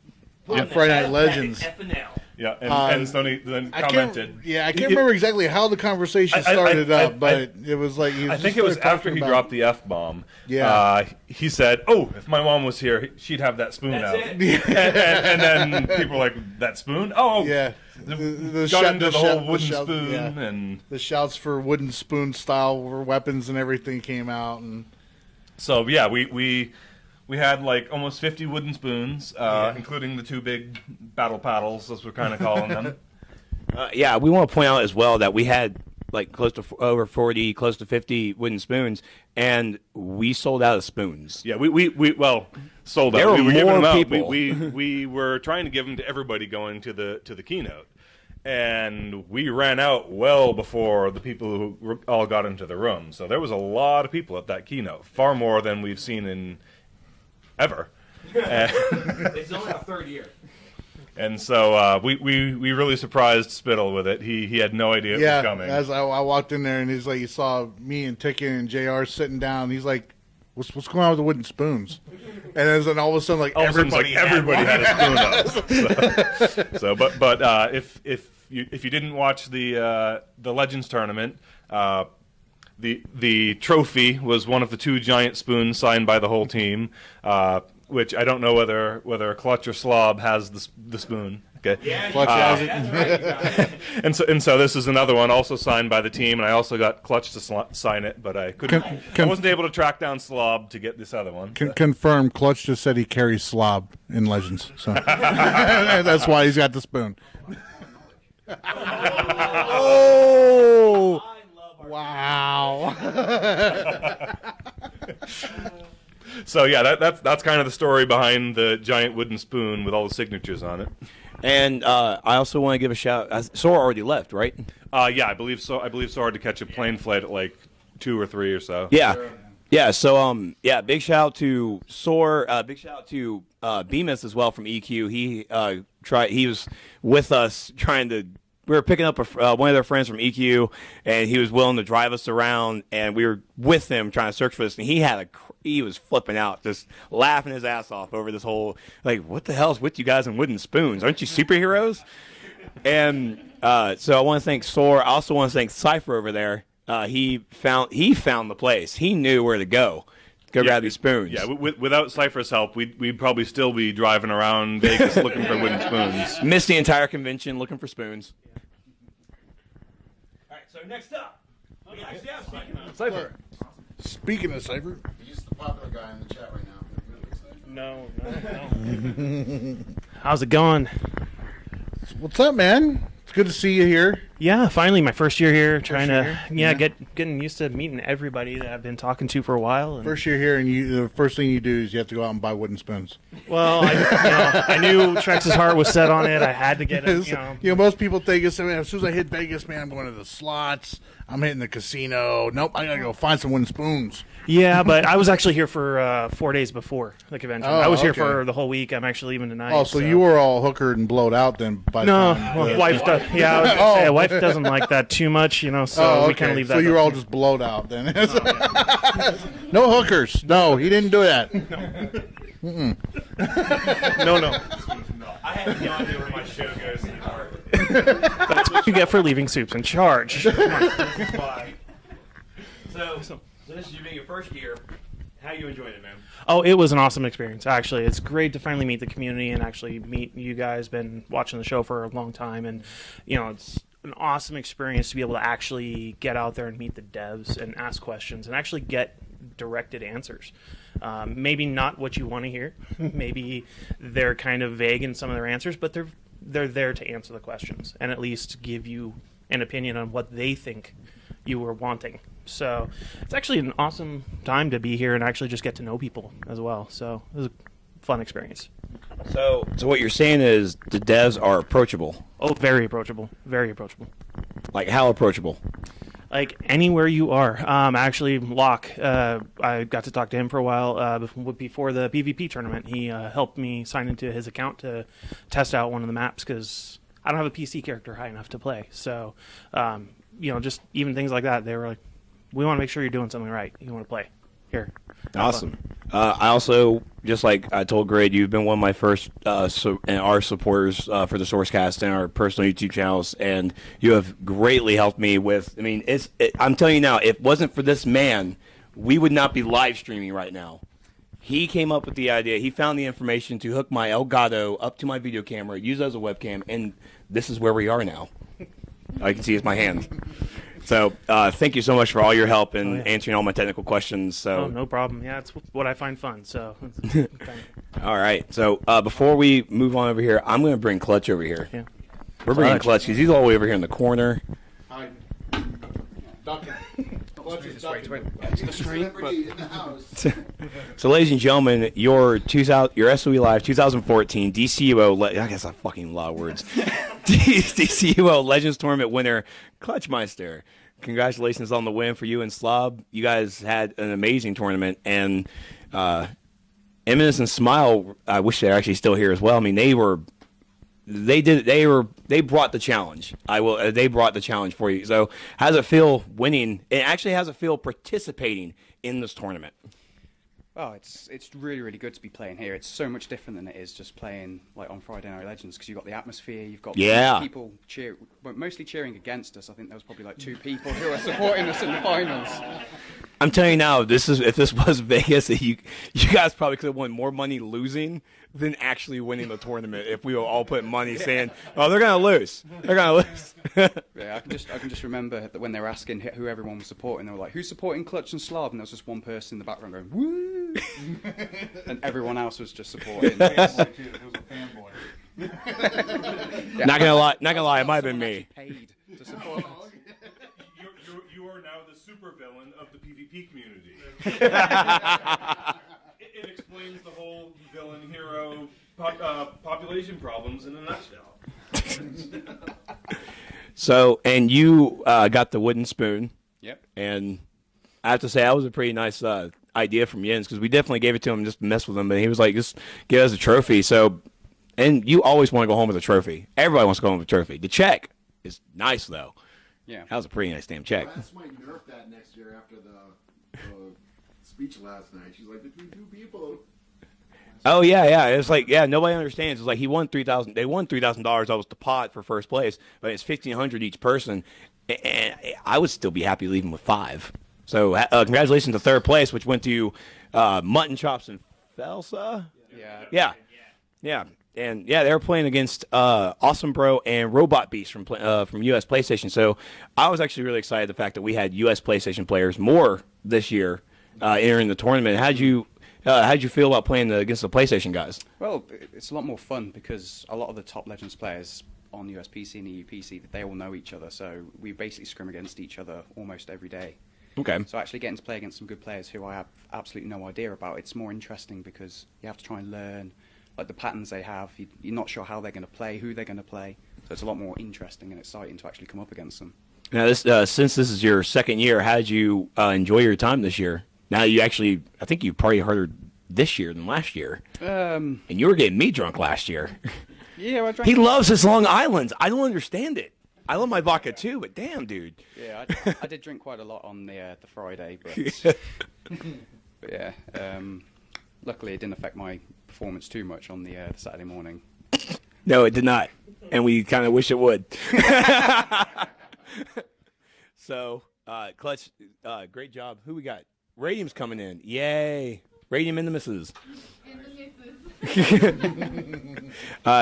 Friday Night Legends. FNL. Yeah, and Sony then commented. I can't remember exactly how the conversation started but it was like I think it was after he dropped the F-bomb. Yeah, he said, "Oh, if my mom was here, she'd have that spoon out." and then people were like, "That spoon? Oh, yeah." Got into the whole wooden spoon and the shouts for wooden spoon style weapons and everything came out, and so yeah, we had like almost 50 wooden spoons, including the two big battle paddles, as we're kind of calling them. We want to point out as well that we had like close to over 40, close to 50 wooden spoons, and we sold out of spoons. Yeah, we sold out. There were we were giving them out. people. We were trying to give them to everybody going to the keynote, and we ran out well before the people who all got into the room. So there was a lot of people at that keynote, far more than we've seen in ever. It's only our third year. And so we really surprised Spittle with it. He had no idea it was coming. As I walked in there, and he's like, he saw me and Ticken and JR sitting down. And he's like, what's going on with the wooden spoons? And then all of a sudden, like, everybody had a spoon up. So, but if you didn't watch the Legends tournament, the trophy was one of the two giant spoons signed by the whole team. Which I don't know whether Clutch or Slob has the spoon. Okay. Yeah, Clutch has it. and so this is another one also signed by the team, and I also got Clutch to sign it, but I couldn't. I wasn't able to track down Slob to get this other one. Confirm. Clutch just said he carries Slob in Legends, so that's why he's got the spoon. Oh! Wow. So yeah, that's kind of the story behind the giant wooden spoon with all the signatures on it. And I also want to give a shout. Sora already left, right? Yeah, I believe so. I believe Sora had to catch a plane flight at like 2 or 3 or so. Yeah. So big shout out to Sora. Big shout out to Bemis as well from EQ. He was with us trying to. We were picking up one of their friends from EQ, and he was willing to drive us around, and we were with him trying to search for this. And he was flipping out, just laughing his ass off over this whole, like, what the hell's with you guys and wooden spoons? Aren't you superheroes? And so I want to thank Sora. I also want to thank Cypher over there. he found the place. He knew where to go. Grab these spoons. Yeah, without Cypher's help, we'd probably still be driving around Vegas looking for wooden spoons. Missed the entire convention looking for spoons. All right, so next up, we actually have Cypher. Speaking of Cypher, He's the popular guy in the chat right now. No. How's it going? what's up, man? It's good to see you here. Yeah, finally my first year here. Getting used to meeting everybody that I've been talking to for a while. And First year here, and the first thing you do is you have to go out and buy wooden spoons. well, I knew Trex's heart was set on it. I had to get it. Most people think as soon as I hit Vegas, man, I'm going to the slots. I'm hitting the casino. Nope, I gotta go find some wooden spoons. Yeah, but I was actually here for 4 days before the convention. Oh, I was here okay. for the whole week. I'm actually leaving tonight. Oh, so you were all hookered and blowed out then? By No, the time wife does. Yeah, I was gonna say, wife doesn't like that too much, so we kind of leave that. So you were all just blowed out then? No hookers. No, he didn't do that. No. I have no idea where my show goes anymore. That's what you get for leaving Soups in charge. So this is you being your first year. How you enjoying it, man? Oh, it was an awesome experience, actually. It's great to finally meet the community and actually meet you guys. Been watching the show for a long time, and, it's an awesome experience to be able to actually get out there and meet the devs and ask questions and actually get directed answers. Maybe not what you want to hear. Maybe they're kind of vague in some of their answers, but they're there to answer the questions and at least give you an opinion on what they think you were wanting. So it's actually an awesome time to be here and actually just get to know people as well. So it was a fun experience. So what you're saying is the devs are approachable. Oh, very approachable. Very approachable. Like how approachable? Like anywhere you are. Actually, Locke, I got to talk to him for a while before the PvP tournament. He helped me sign into his account to test out one of the maps because I don't have a PC character high enough to play. So, just even things like that. They were like, we want to make sure you're doing something right. You want to play. Here. Awesome. I also, just like I told Grid, you've been one of my first and our supporters for the Sourcecast and our personal YouTube channels, and you have greatly helped me with. I mean, I'm telling you now, if it wasn't for this man, we would not be live streaming right now. He came up with the idea. He found the information to hook my Elgato up to my video camera, use it as a webcam, and this is where we are now. All you can see is my hand. So thank you so much for all your help in answering all my technical questions. So no problem. Yeah, it's what I find fun. So all right. So before we move on over here, I'm going to bring Clutch over here. Yeah. We're bringing Clutch because he's all the way over here in the corner. Hi. So, ladies and gentlemen, your SOE Live 2014 DCUO, I guess I fucking lot of words. DCUO Legends Tournament winner, Clutchmeister. Congratulations on the win for you and Slob. You guys had an amazing tournament, and Eminence and Smile, I wish they're actually still here as well. I mean, they brought the challenge. They brought the challenge for you. So how does it feel winning? It actually has it feel participating in this tournament. Oh, it's really, really good to be playing here. It's so much different than it is just playing like on Friday Night Legends because you've got the atmosphere, you've got people mostly cheering against us. I think there was probably like 2 people who are supporting us in the finals. I'm telling you now, if this was Vegas, you guys probably could have won more money losing than actually winning the tournament if we were all putting money saying, "Oh, they're gonna lose. They're gonna lose." Yeah, I can just remember that when they were asking who everyone was supporting, they were like, "Who's supporting Clutch and Slav?" And there was just one person in the background going, "Woo!" and everyone else was just supporting. It was a fanboy. Yeah, not gonna lie, it might have been me. Paid to support us. You are now the supervillain of the PvP community. It explains the whole villain-hero population problems in a nutshell. So, and you got the wooden spoon. Yep. And I have to say, that was a pretty nice idea from Jens because we definitely gave it to him just to mess with him. But he was like, just give us a trophy. So, and you always want to go home with a trophy. Everybody wants to go home with a trophy. The check is nice, though. Yeah. That was a pretty nice damn check. Wes might nerf that next year after the speech last night. She's like, between 2 people. Oh yeah. It's like nobody understands. It's like he won $3,000. They won $3,000. That was the pot for first place, but it's $1,500 each person. and I would still be happy leaving with 5. So congratulations to third place, which went to Mutton Chops and Felsa. Yeah. And yeah, they were playing against Awesome Bro and Robot Beast from US PlayStation. So I was actually really excited the fact that we had US PlayStation players more this year entering the tournament. How'd you feel about playing against the PlayStation guys? Well, it's a lot more fun because a lot of the top Legends players on US PC and EU PC, they all know each other. So we basically scrim against each other almost every day. Okay. So actually getting to play against some good players who I have absolutely no idea about, it's more interesting because you have to try and learn like the patterns they have. You're not sure how they're going to play, who they're going to play. So it's a lot more interesting and exciting to actually come up against them. Now, since this is your second year, how did you enjoy your time this year? Now I think you party harder this year than last year. And you were getting me drunk last year. Yeah, I drank. He loves his Long Islands. I don't understand it. I love my vodka too, but damn, dude. Yeah, I did drink quite a lot on the Friday, but yeah. Luckily, it didn't affect my performance too much on the Saturday morning. No, it did not, and we kind of wish it would. So, Clutch, great job. Who we got? Radium's coming in. Yay! Radium in the misses.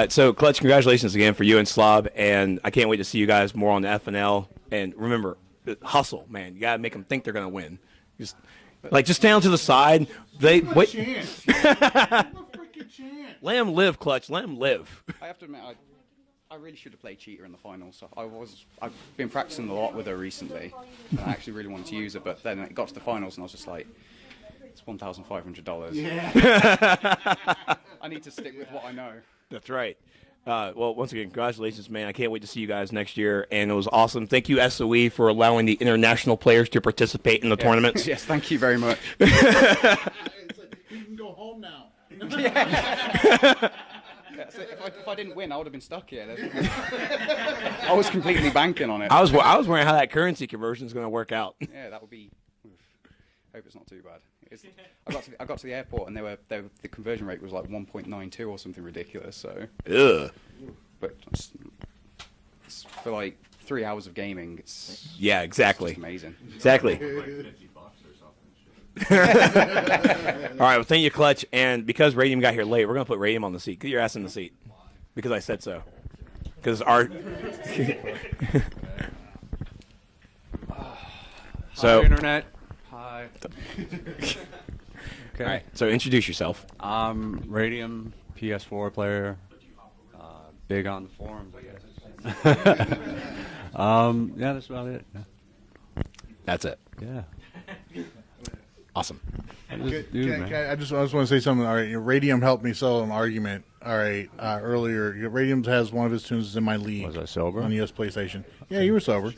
So, Clutch, congratulations again for you and Slob, and I can't wait to see you guys more on the FNL. And remember, hustle, man. You gotta make them think they're gonna win. Just down to the side. They wait. Let him live, Clutch. Let him live. I have to admit, I really should have played Cheetah in the finals. So I've been practicing a lot with her recently, and I actually really wanted to use her, but then it got to the finals, and I was just like, it's $1,500. Yeah. I need to stick with what I know. That's right. Well, once again, congratulations, man. I can't wait to see you guys next year, and it was awesome. Thank you, SOE, for allowing the international players to participate in the tournaments. Yes, thank you very much. You can go home now. Yeah, so if I didn't win, I would have been stuck here. I was completely banking on it. I was wondering how that currency conversion is going to work out. Yeah, that would be. Hope it's not too bad. I got to the airport and the conversion rate was like 1.92 or something ridiculous. So. Ugh. But it's for like 3 hours of gaming. Yeah, exactly. It's amazing. Exactly. All right, well, thank you, Clutch. And because Radium got here late, we're going to put Radium on the seat. Get your ass in the seat. Because I said so. Because our... Hi, Internet. Hi. Okay. All right, so introduce yourself. I'm Radium, PS4 player. Big on the forums, I guess. Yeah, that's about it. That's it. Yeah. Awesome. I just want to say something. All right, Radium helped me sell an argument. All right, earlier, Radium has one of his tunes in my league. Was I sober? On the US PlayStation. Yeah, you were sober.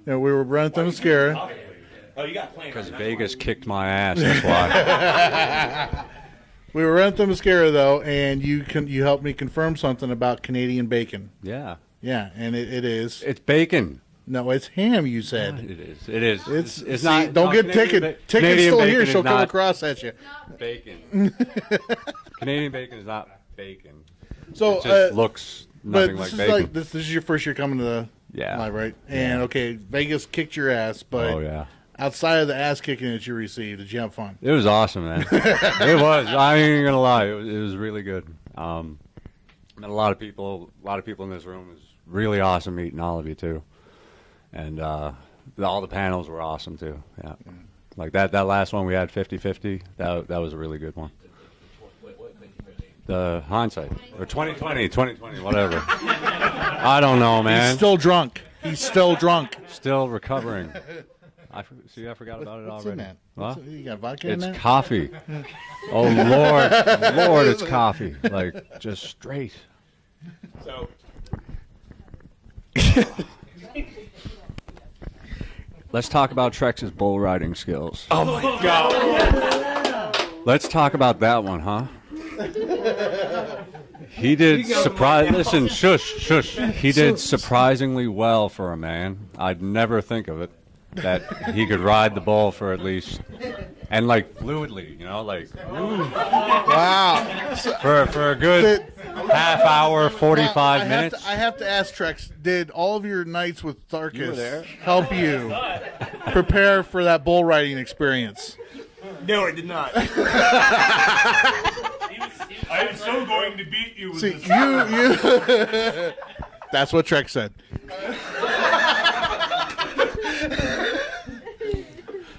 Yeah, we were running Themyscira. Oh, you got playing. Because Vegas kicked my ass, that's why. We were running Themyscira, though, and you helped me confirm something about Canadian bacon. Yeah. Yeah, and it is. It's bacon. No, it's ham, you said. It is. It is. It's not. Don't get ticket. Ticket's still here. She'll come across at you. Bacon. Canadian bacon is not bacon. So it just looks nothing like bacon. Like, this is your first year coming to the live, right? And okay, Vegas kicked your ass, but outside of the ass kicking that you received, did you have fun? It was awesome, man. It was. I ain't gonna lie. It was really good. Met a lot of people. A lot of people in this room. It was really awesome meeting all of you too. And all the panels were awesome too. Yeah. Like that last one we had 50-50. That was a really good one. The hindsight or 2020, whatever. I don't know, man. He's still drunk. Still recovering. I forgot about it What's already. in that? What? You got vodka in It's that? coffee. Oh Lord, it's coffee. Like just straight. So. Let's talk about Trex's bull riding skills. Oh my God. Let's talk about that one, huh? He did Listen, shush. He did surprisingly well for a man. I'd never think of it that he could ride the bull for at least and like fluidly, like. Wow. For a good. half hour, 45 minutes. I have to ask Trex, did all of your nights with You were Tharkus there. help you prepare for that bull riding experience? No, it did not. I am so going to beat you with See, this. you. That's what Trex said.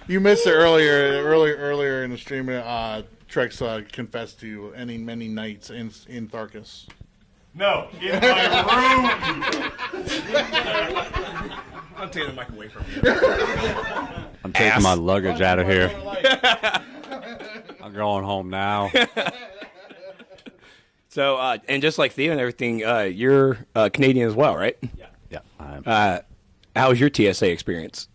You missed it earlier in the stream. Trex confessed to ending many nights in Tharkus. No, in my room. I'm taking the mic away from you. I'm taking my luggage out of here. I'm going home now. So, and just like Theo and everything, you're Canadian as well, right? Yeah. How was your TSA experience?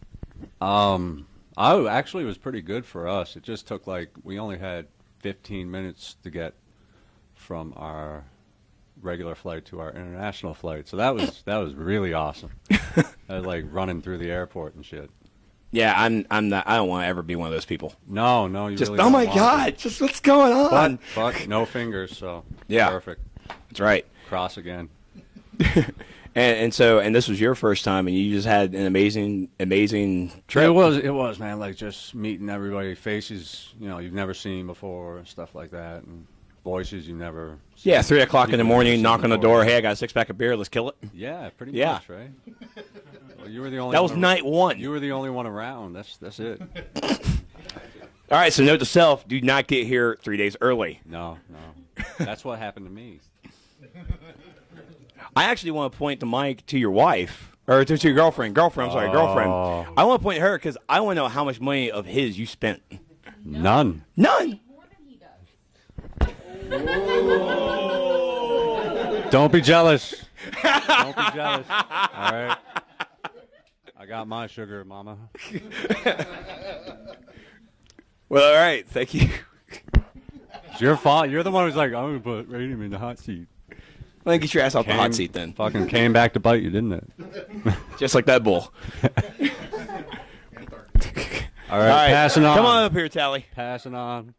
I actually was pretty good for us. It just took we only had 15 minutes to get from our regular flight to our international flight. So that was really awesome. I was running through the airport and shit. Yeah, I'm not. I don't want to ever be one of those people. No, you just really oh don't my want god, to. just what's going on? But no fingers, so yeah, perfect. That's right. Cross again. and this was your first time, and you just had an amazing trip. It was man. Just meeting everybody, faces you've never seen before, and stuff like that, and voices you never. Yeah, 3 o'clock in the morning, knock on the door. Hey, I got a 6-pack of beer. Let's kill it. Yeah, pretty much, right? Well, you were the only. That was night one. You were the only one around. That's it. All right, so note to self: do not get here 3 days early. No. That's what happened to me. I actually want to point the mic to your wife, or to your girlfriend. Girlfriend. I want to point her because I want to know how much money of his you spent. None. Don't be jealous. Don't be jealous. All right. I got my sugar, mama. Well, all right. Thank you. It's your fault. You're the one who's I'm going to put Radium in the hot seat. Well, then get your ass off the hot seat then. Fucking came back to bite you, didn't it? Just like that bull. All right, passing on. Come on up here, Tally. Passing on.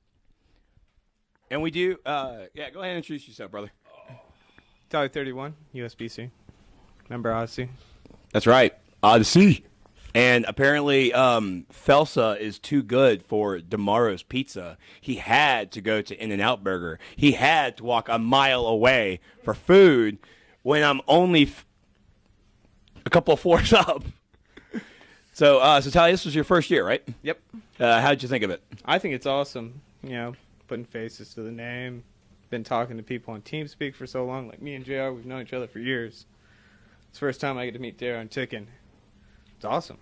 And we do, go ahead and introduce yourself, brother. Tally 31, USBC. Member Odyssey. That's right, Odyssey. And apparently, Felsa is too good for Damaro's Pizza. He had to go to In-N-Out Burger. He had to walk a mile away for food when I'm only a couple of floors up. So Tally, this was your first year, right? Yep. How did you think of it? I think it's awesome. Putting faces to the name. Been talking to people on TeamSpeak for so long. Like me and JR, we've known each other for years. It's the first time I get to meet JR and Ticken. It's awesome.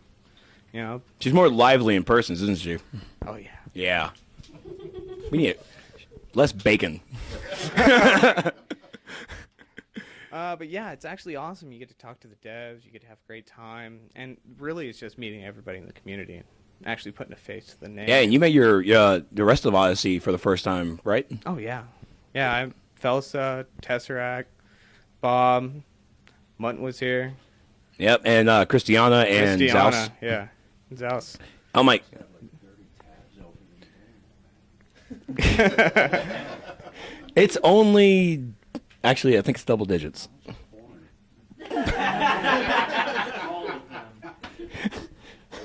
She's more lively in person, isn't she? Oh, yeah. Yeah. We need less bacon. But yeah, it's actually awesome. You get to talk to the devs. You get to have a great time. And really, it's just meeting everybody in the community and actually putting a face to the name. Yeah, and you met the rest of Odyssey for the first time, right? Oh, yeah. Yeah, Felsa, Tesseract, Bob, Mutton was here. Yep, and Christiana and Zaus. Yeah, Zaus. Oh, my. It's only... Actually, I think it's double digits.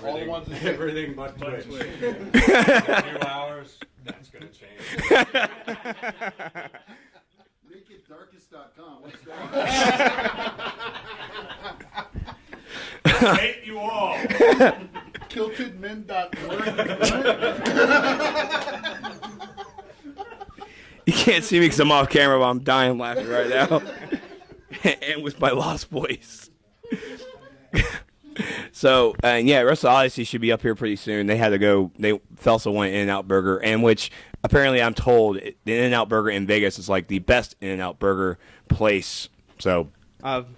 All the ones everything but Twitch. In a few hours, that's going to change. MakeItDarkest.com. What's I hate you all. KiltedMen.org. You can't see me because I'm off camera, but I'm dying laughing right now. And with my lost voice. So, yeah, rest of Odyssey should be up here pretty soon. They had to go. Felsa went In-N-Out Burger, and which apparently I'm told the In-N-Out Burger in Vegas is like the best In-N-Out Burger place. So,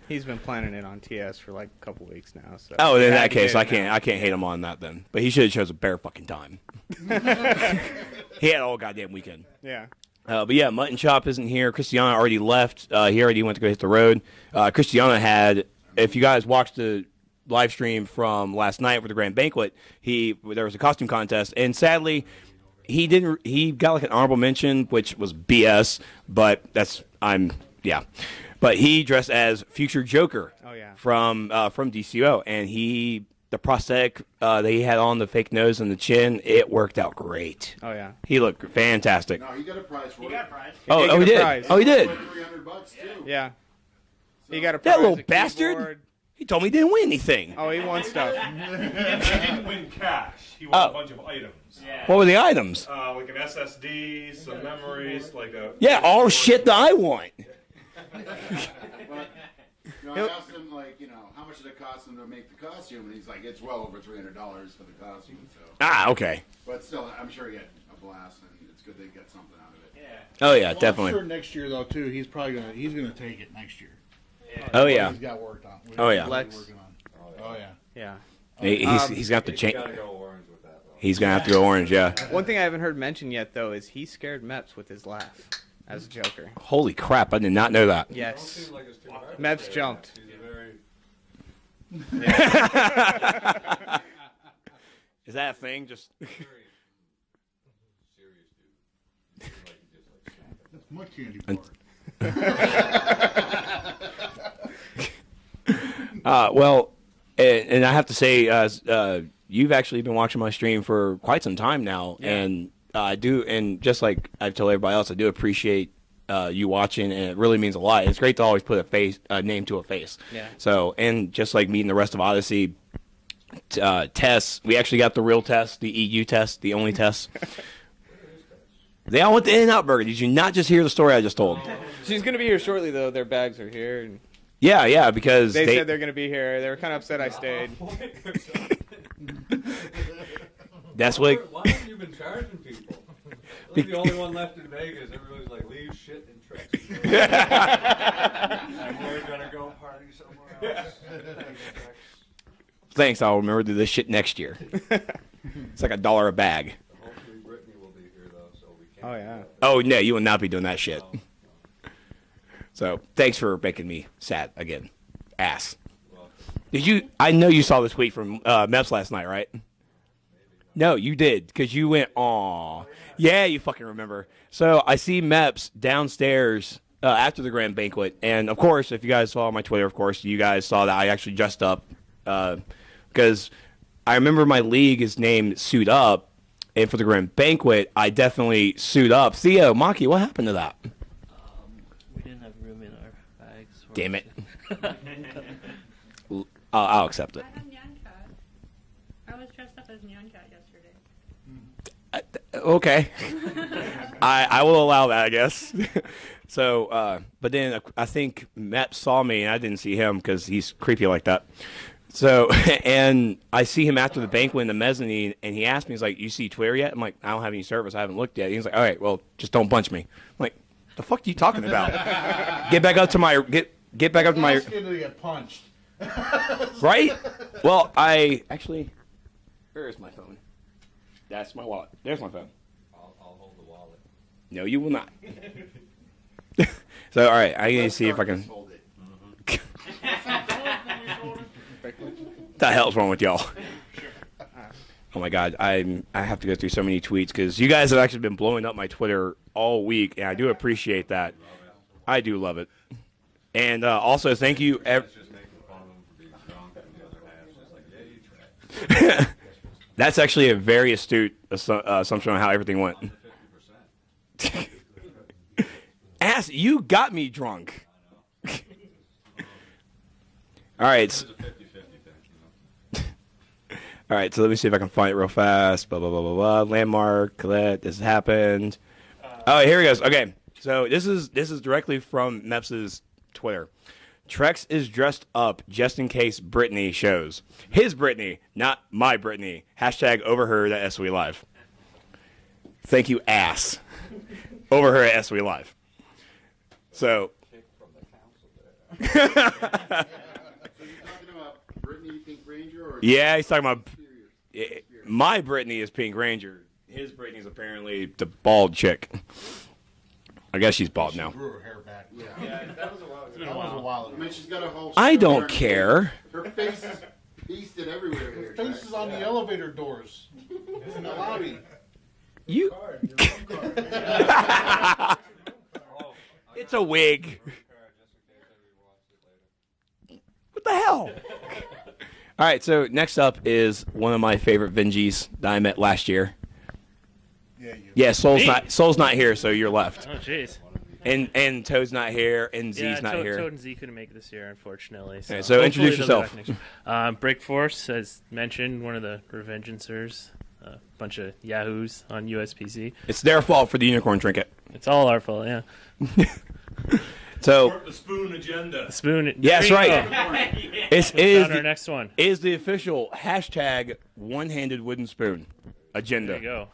he's been planning it on TS for like a couple weeks now. So. Oh, in that case, I can't hate him on that then. But he should have chose a better fucking time. He had all goddamn weekend. Yeah. But yeah, Mutton Chop isn't here. Christiana already left. He already went to go hit the road. Christiana had, if you guys watched the live stream from last night for the Grand Banquet, there was a costume contest, and sadly, he got like an honorable mention, which was BS. But Yeah, but he dressed as future Joker. Oh, yeah. From DCUO, and the prosthetic that he had on, the fake nose and the chin, it worked out great. Oh yeah. He looked fantastic. No, he got a prize for it. He got a prize. He did. Prize. Oh, he did. $300 too. Yeah. He got a prize. That little a bastard. keyboard. He told me he didn't win anything. Oh, he won stuff. He didn't win cash. He won a bunch of items. What were the items? Like an SSD, some memories, like a... Yeah, all shit that I want. I asked him, how much did it cost him to make the costume? And he's like, it's well over $300 for the costume. So. Okay. But still, I'm sure he had a blast, and it's good they get something out of it. Oh yeah, definitely. I'm sure next year though too, he's gonna take it next year. Oh yeah. He's got worked on. Oh yeah. Working on. Oh yeah. Yeah. He's got to change. Gotta go orange with that, though. He's gonna have to go orange. Yeah. One thing I haven't heard mentioned yet though is he scared Meps with his laugh as Joker. Holy crap! I did not know that. Yes. Meps jumped. Is that a thing? Just. That's my candy bar. Well, and I have to say, you've actually been watching my stream for quite some time now, and I do, and just like I've told everybody else, I do appreciate you watching, and it really means a lot. It's great to always put a name to a face. Yeah. So, and just like meeting the rest of Odyssey, Tess, we actually got the real Tess, the EU Tess, the only Tess. They all went to In-N-Out Burger. Did you not just hear the story I just told? She's gonna be here shortly though. Their bags are here. And Yeah, because they said they're gonna be here. They were kind of upset I stayed. That's what. Why haven't you been charging people? We're the only one left in Vegas. Everybody's like, leave shit in Trexlight. And we're gonna go party somewhere else. Thanks, I'll remember to do this shit next year. It's like $1 a bag. Hopefully Brittany will be here though, so we can. Oh yeah. Oh no, you will not be doing that shit. So thanks for making me sad again, ass. Did you? I know you saw the tweet from Meps last night, right? No, you did, because you went, aw. Yeah, you fucking remember. So I see Meps downstairs after the grand banquet, and of course, if you guys saw my Twitter, of course, you guys saw that I actually dressed up, because I remember my league is named Suit Up, and for the grand banquet, I definitely suit up. Theo, Maki, what happened to that? We didn't have room in our bags. Damn it. I'll accept it. I was dressed up as Nyan Cat yesterday. Okay. I will allow that, I guess. So, but then I think Matt saw me, and I didn't see him because he's creepy like that. So, and I see him after the banquet in the mezzanine, and he asked me, he's like, you see Twitter yet? I'm like, I don't have any service. I haven't looked yet. He's like, all right, well, just don't punch me. I'm like, the fuck are you talking about? Get back up to my, get back up to my. Ask him to get punched. Right? Well, I actually, where is my phone? That's my wallet. There's my phone. I'll hold the wallet. No, you will not. So, all right, I need to see if I can. The hell's wrong with y'all? Oh my God, I have to go through so many tweets because you guys have actually been blowing up my Twitter all week, and I do appreciate that. I do love it, and also thank you. That's actually a very astute assumption on how everything went. Ass, you got me drunk. All right. All right, so let me see if I can find it real fast. Blah, blah, blah, blah, blah. Landmark, Colette, this happened. Oh, here he goes. Okay, so this is directly from Meps's Twitter. Trex is dressed up just in case Brittany shows. His Brittany, not my Brittany. Hashtag overheard at SOE Live. Thank you, ass. Overheard at SOE Live. So. Yeah, he's talking about my Brittany is Pink Ranger. His Brittany is apparently the bald chick. I guess she's bald now. Grew her hair back. Yeah, that was a while ago. That was a while ago. I mean, she's got a whole. I don't care. Her face is pasted everywhere. Her face is on the elevator doors in the lobby. You. It's a wig. hell? All right, so next up is one of my favorite Vingies that I met last year. Yeah, Soul's not here, so you're left. Oh, jeez. And Toad's not here, and Z's not here. Toad and Z couldn't make it this year, unfortunately. So, so introduce yourself. Break Force, as mentioned, one of the Revengeancers, a bunch of yahoos on USPC. It's their fault for the unicorn trinket. It's all our fault, yeah. So the spoon agenda. The spoon. Yes, right. It is our next one. Is the official hashtag one-handed wooden spoon agenda. There you go.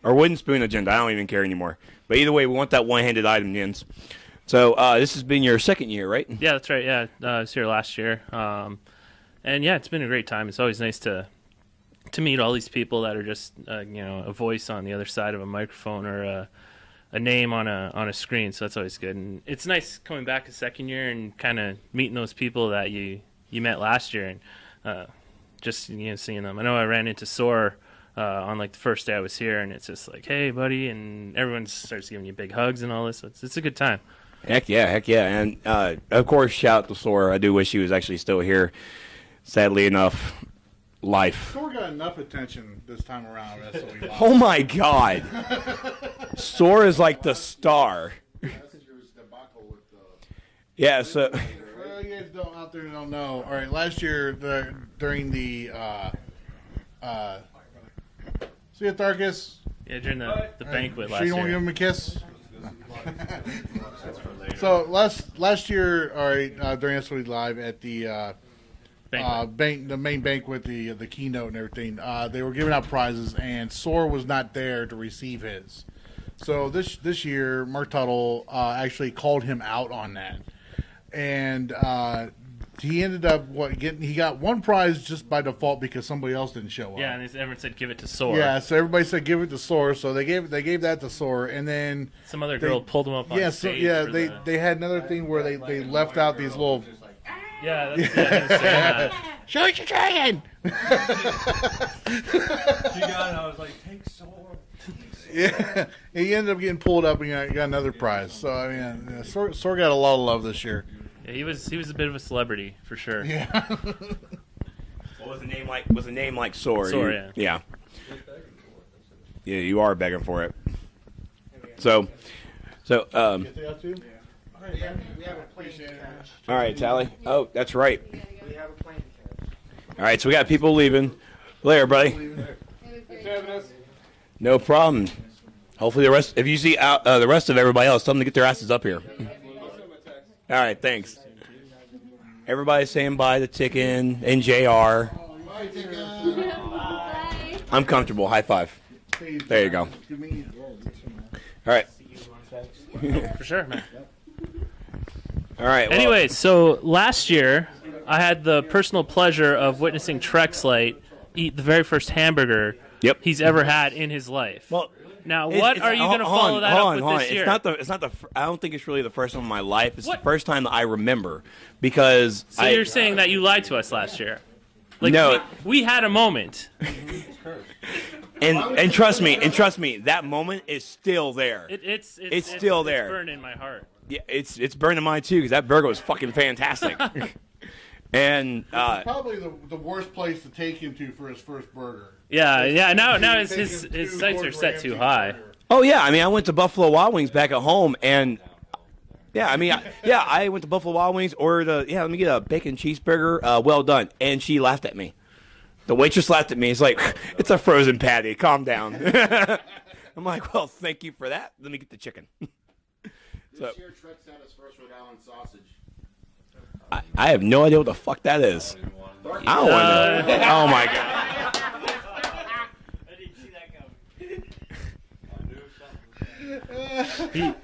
Or wooden spoon agenda. I don't even care anymore. But either way, we want that one-handed item, Jens. So this has been your second year, right? Yeah, that's right. Yeah, I was here last year. And yeah, it's been a great time. It's always nice to meet all these people that are just a voice on the other side of a microphone or a name on a screen. So that's always good. And it's nice coming back a second year and kind of meeting those people that you met last year and just seeing them. I know I ran into SOE on like the first day I was here, and it's just like, hey, buddy, and everyone starts giving you big hugs and all this. So it's a good time. Heck yeah. And of course, shout out to SOE. I do wish he was actually still here. Sadly enough, life. SOE got enough attention this time around at SOE Live. Oh my God. SOE is like the star. Yeah, so. You guys out there don't know. All right, last year during the see you, Tharkus. Yeah, during the banquet last year. You want to give him a kiss? So last year, all right, during SOE Live at the the main banquet, the keynote and everything, they were giving out prizes, and SOE was not there to receive his. So this year, Mark Tuttle actually called him out on that, and he ended up he got one prize just by default because somebody else didn't show up. Yeah, and everyone said give it to SOE. Yeah, so everybody said give it to SOE, so they gave that to SOE, and then some other girl pulled him up on stage. They had another thing where they left out these little. Yeah, that's show what you're trying. She got it. I was like, take SOE. Yeah, he ended up getting pulled up and got another prize. So I mean, SOE got a lot of love this year. Yeah, he was a bit of a celebrity for sure. Yeah. What was a name like SOE? SOE, yeah. Yeah, you are begging for it. So. All right, Tally. Oh, that's right. All right, so we got people leaving. Later, buddy. No problem. Hopefully the rest. If you see the rest of everybody else, tell them to get their asses up here. All right, thanks. Everybody's saying bye to Ticken and JR. I'm comfortable. High five. There you go. All right. For sure, man. All right. Well, anyways, so last year I had the personal pleasure of witnessing Trexlight eat the very first hamburger he's ever had in his life. Well, now what are you going to follow that up with this year? It's not the. I don't think it's really the first time in my life. It's the first time that I remember because. So you're saying that you lied to us last year? Like, no, we had a moment. And trust me, that moment is still there. It's still there. It's burned in my heart. Yeah, it's burned in mine too because that burger was fucking fantastic. And probably the worst place to take him to for his first burger. Yeah. Now his sights are set too high. Oh yeah, I mean I went to Buffalo Wild Wings back at home, and I went to Buffalo Wild Wings, ordered let me get a bacon cheeseburger, well done, and she laughed at me. The waitress laughed at me. It's like, it's a frozen patty. Calm down. I'm like, well, thank you for that. Let me get the chicken. This year, Trex had his first Rhode Island sausage. I have no idea what the fuck that is. I don't want to know. Oh my god. I didn't see that coming.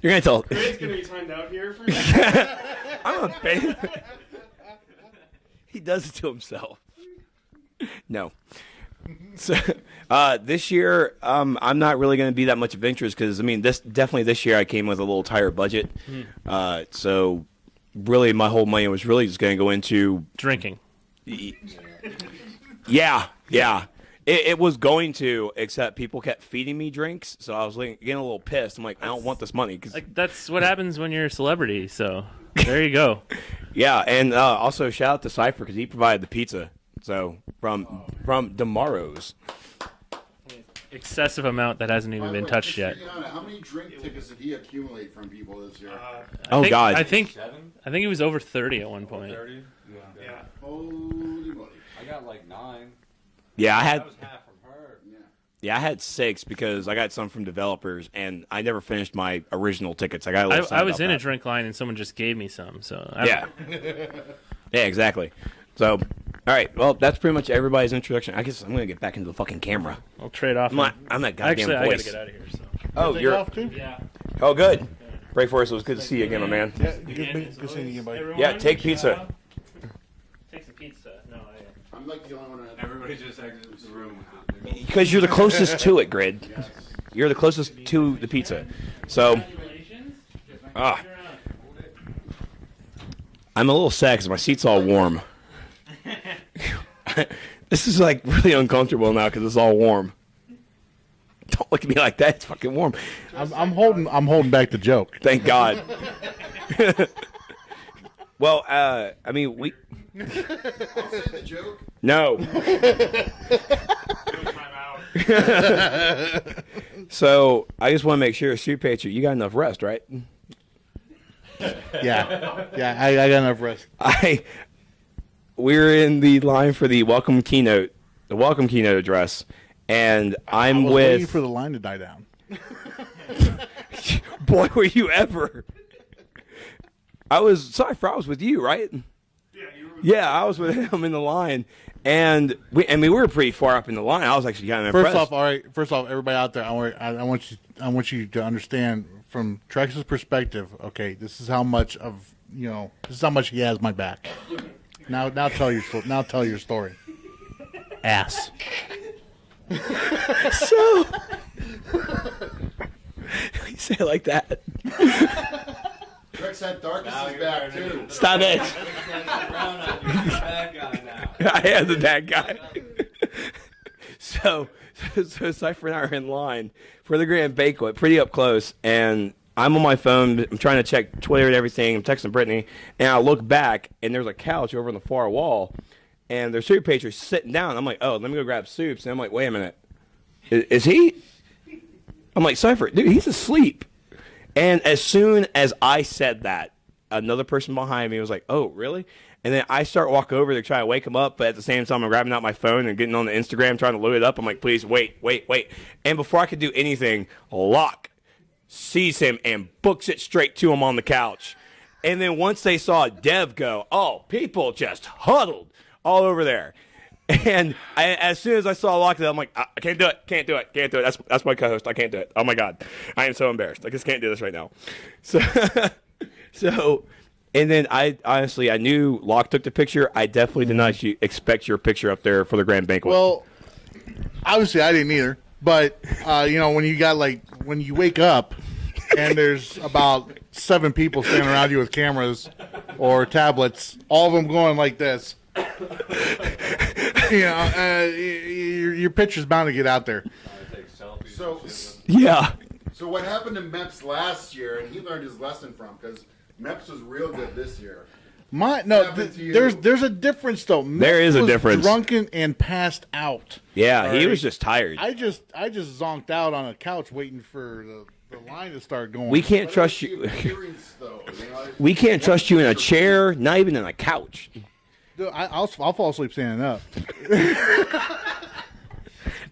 You're gonna tell. Chris gonna be timed out here for you. I'm a baby. He does it to himself. No. So this year, I'm not really going to be that much of interest because I mean, this year I came with a little tighter budget. So really, my whole money was really just going to go into drinking. Yeah. It was going to, except people kept feeding me drinks, so I was getting a little pissed. I'm like, I don't want this money. Like, that's what happens when you're a celebrity. So There you go. Yeah, and also shout out to Cypher because he provided the pizza. So from Damaro's. Excessive amount that hasn't even been touched yet. How many drink tickets did he accumulate from people this year? God! I think it was over 30 at one point. 30? Yeah. Holy moly! I got like 9. Yeah, I had. That was half from her. Yeah, I had 6 because I got some from developers, and I never finished my original tickets. I got a little sad I was about in that. a drink line and someone just gave me some. So Yeah, exactly. So, all right. Well, that's pretty much everybody's introduction. I guess I'm gonna get back into the fucking camera. I'll trade off. I'm that goddamn Actually, I voice. gotta get out of here. So. Oh, you're off too? Yeah. Oh, good. Pray for us. It was good to see you again, my man. Yeah, good seeing you again, buddy. Everyone, Yeah, take pizza. Take some pizza. No, I'm like the only one. Everybody just exits the room. Because you're the closest to it, Grid. Yes. You're the closest to the pizza. So, I'm a little sad because my seat's all warm. This is like really uncomfortable now because it's all warm. Don't look at me like that. It's fucking warm. I'm holding back the joke. Thank God. Well, I mean, we. I'll say the joke. No. So I just want to make sure, Street Patriot, you got enough rest, right? Yeah, I got enough rest. We're in the line for the welcome keynote address, and I was waiting for the line to die down. Boy, were you ever! I was with you, right? Yeah, I was with him in the line, and we were pretty far up in the line. I was actually kind of impressed. First off, everybody out there, I want you to understand from Trex's perspective. Okay, this is how much he has my back. Now tell your story. Ass. So you say it like that. Trex said Darkness is back too. Stop it. I am the bad guy. So Cypher and I are in line for the grand banquet, pretty up close, and I'm on my phone. I'm trying to check Twitter and everything. I'm texting Brittany, and I look back, and there's a couch over on the far wall, and there's Soup Patriot sitting down. I'm like, oh, let me go grab Soups, and I'm like, wait a minute, is he? I'm like, Cypher, dude, he's asleep. And as soon as I said that, another person behind me was like, oh, really? And then I start walking over to try to wake him up, but at the same time, I'm grabbing out my phone and getting on the Instagram, trying to load it up. I'm like, please, wait. And before I could do anything, Locke sees him and books it straight to him on the couch. And then once they saw Dev go, people just huddled all over there. And as soon as I saw Locke, I'm like, I can't do it. That's my co-host. I can't do it. Oh, my God. I am so embarrassed. I just can't do this right now. So, and then I knew Locke took the picture. I definitely did not expect your picture up there for the grand banquet. Well, obviously I didn't either. But, when you wake up and there's about 7 people standing around you with cameras or tablets, all of them going like this. Your picture's bound to get out there. So yeah. So what happened to Meps last year, and he learned his lesson from, because Meps was real good this year. There's a difference though. There is a difference. Drunken and passed out. Yeah, he was just tired. I just zonked out on a couch waiting for the line to start going. We can't trust you. We can't trust you in a chair, not even in a couch. Dude, I'll fall asleep standing up.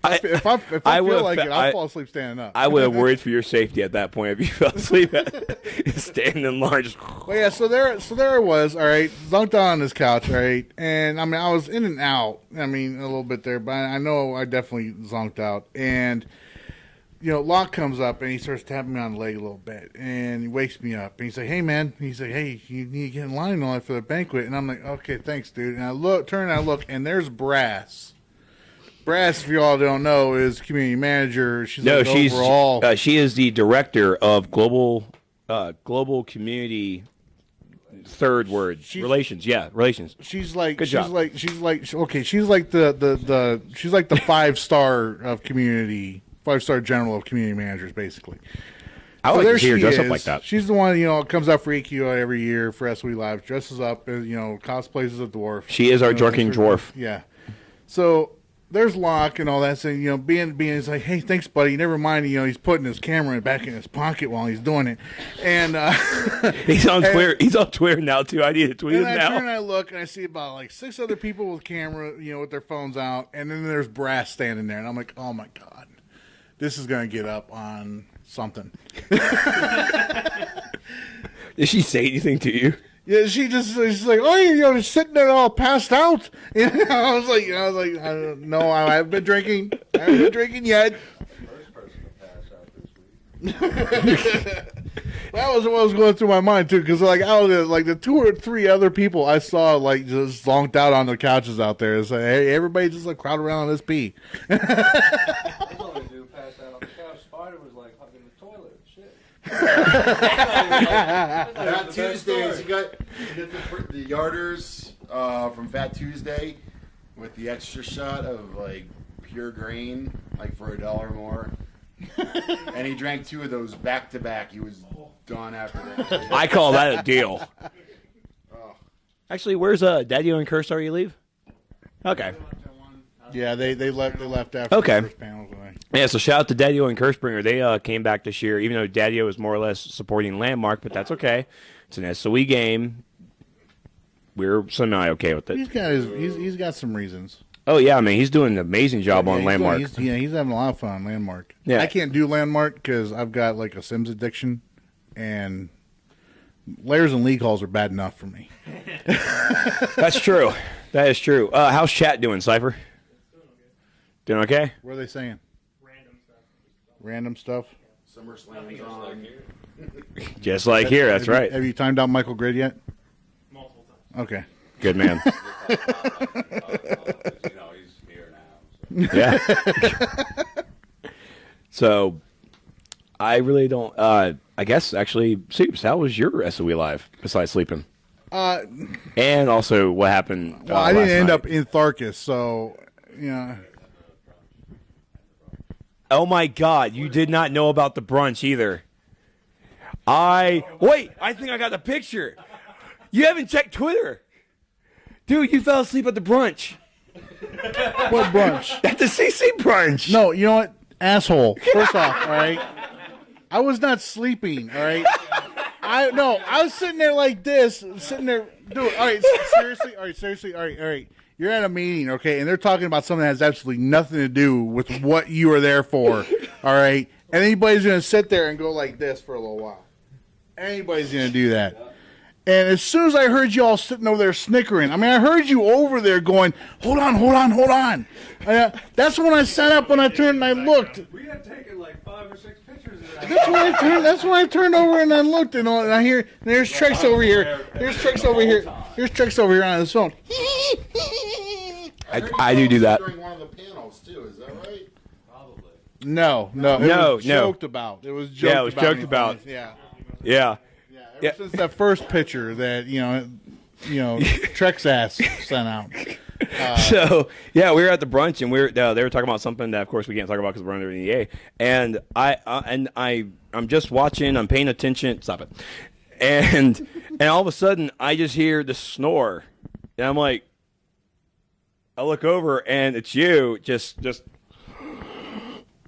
If I feel like it, I'll fall asleep standing up. I would have worried for your safety at that point if you fell asleep standing in line. Just... Well, yeah. So there I was. All right, zonked out on this couch. All right, and I was in and out. a little bit there, but I know I definitely zonked out. And Locke comes up and he starts tapping me on the leg a little bit, and he wakes me up. And he's like, "Hey, man," he's like, "Hey, you need to get in line on for the banquet." And I'm like, "Okay, thanks, dude." And I look, and there's Brass. Brass, if you all don't know, is community manager. She's overall. She is the director of global community. Third word, relations. Yeah, relations. She's like, good job. She's like the 5-star of community, 5-star general of community managers, basically. I So like there to see her she dress up is. like that. She's the one, comes out for EQO every year for SOE Live, dresses up, cosplays as a dwarf. She is our drunken dwarf. Yeah. So there's Locke and all that. So, being he's like, hey, thanks, buddy. Never mind, he's putting his camera back in his pocket while he's doing it. And he's on Twitter. He's on Twitter now, too. I need to tweet him and I now. turn and I look, and I see about like 6 other people with camera, with their phones out. And then there's Brass standing there. And I'm like, oh, my God. This is going to get up on something. Did she say anything to you? Yeah, she's like, oh, you're sitting there all passed out. I was like, no, I haven't been drinking. I haven't been drinking yet. That was what was going through my mind too, because out of the 2 or 3 other people I saw just zonked out on the couches out there. It's like, hey, everybody just crowd around this pee. Fat Tuesdays, you got the Yarders from Fat Tuesday with the extra shot of pure grain, for $1 more. And he drank 2 of those back to back. He was done after that. I call that a deal. Actually, where's Daddy-O and Curstar you leave? Okay. Yeah, they left after Okay. the first panel tonight. Yeah, so shout out to Daddy-O and Cursebringer. They came back this year, even though Daddy-O is more or less supporting Landmark, but that's okay. It's an SOE game. We're semi-okay with it. He's got some reasons. Oh, yeah, I mean, he's doing an amazing job on Landmark. He's having a lot of fun on Landmark. Yeah. I can't do Landmark because I've got a Sims addiction, and layers and league calls are bad enough for me. That's true. That is true. How's chat doing, Cypher? Doing okay? What are they saying? Random stuff. SummerSlam's on. Just like here, that's right. Have you timed out Michael Grid yet? Multiple times. Okay. Good man. He's here now. Yeah. So, I really don't. I guess actually, Soups, how was your SOE live besides sleeping? And also, what happened? Well, I didn't end night? up in Tharkus, so yeah. Oh my God! You did not know about the brunch either. I think I got the picture. You haven't checked Twitter, dude. You fell asleep at the brunch. What brunch? At the CC brunch. No, you know what, asshole. First off, all right, I was not sleeping. All right, I was sitting there like this, dude. All right, seriously, all right. You're at a meeting, okay, and they're talking about something that has absolutely nothing to do with what you are there for, all right? And anybody's going to sit there and go like this for a little while. Anybody's going to do that. And as soon as I heard you all sitting over there snickering, I mean, I heard you over there going, hold on. That's when I sat up and I turned and I looked. We had taken 5 or 6 pictures of that. That's when I turned over and I looked and I hear, there's Trex over here. Here's Trex over here on his phone. I do that. During one of the panels too, is that right? Probably. No. It was joked about. It was joked about. Yeah, it was joked about. Yeah. Ever since that first picture that Trex ass sent out. So yeah, we were at the brunch and they were talking about something that of course we can't talk about because we're under the EA. And I'm just watching. I'm paying attention. Stop it. And all of a sudden I just hear the snore, and I'm like, I look over and it's you. Just.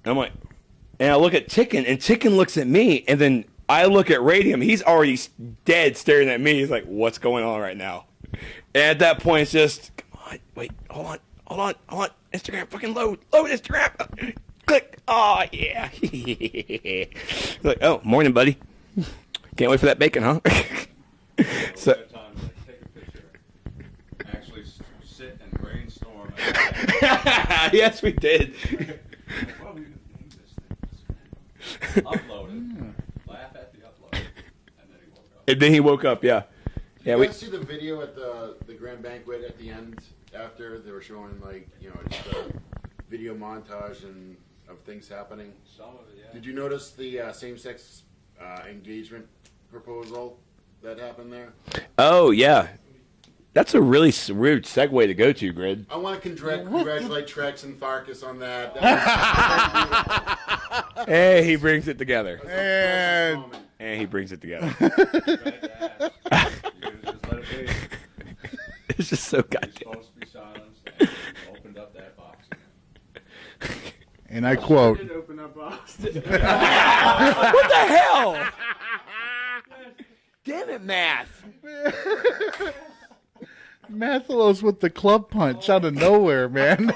I'm like, and I look at Ticken, and Ticken looks at me, and then I look at Radium. He's already dead, staring at me. He's like, "What's going on right now?" And at that point, it's just, come on, wait, hold on. Instagram, fucking load Instagram. Click. Oh yeah. Like, oh, morning, buddy. Can't wait for that bacon, huh? So. Yes, we did. Well, we can name this thing. Upload it. Laugh at the upload. And then he woke up. Yeah. Did you guys see the video at the grand banquet at the end after they were showing just a video montage of things happening? Some of it, yeah. Did you notice the same-sex engagement proposal that happened there? Oh yeah. That's a really rude segue to go to, Grid. I want to congratulate Trex and Tharkus on that. And he brings it together. And he brings it together. It's just so goddamn. Supposed to be silenced, and you opened up that box. And I quote. Open that box. What the hell? Damn it, Math. Mathalos with the club punch out of nowhere, man.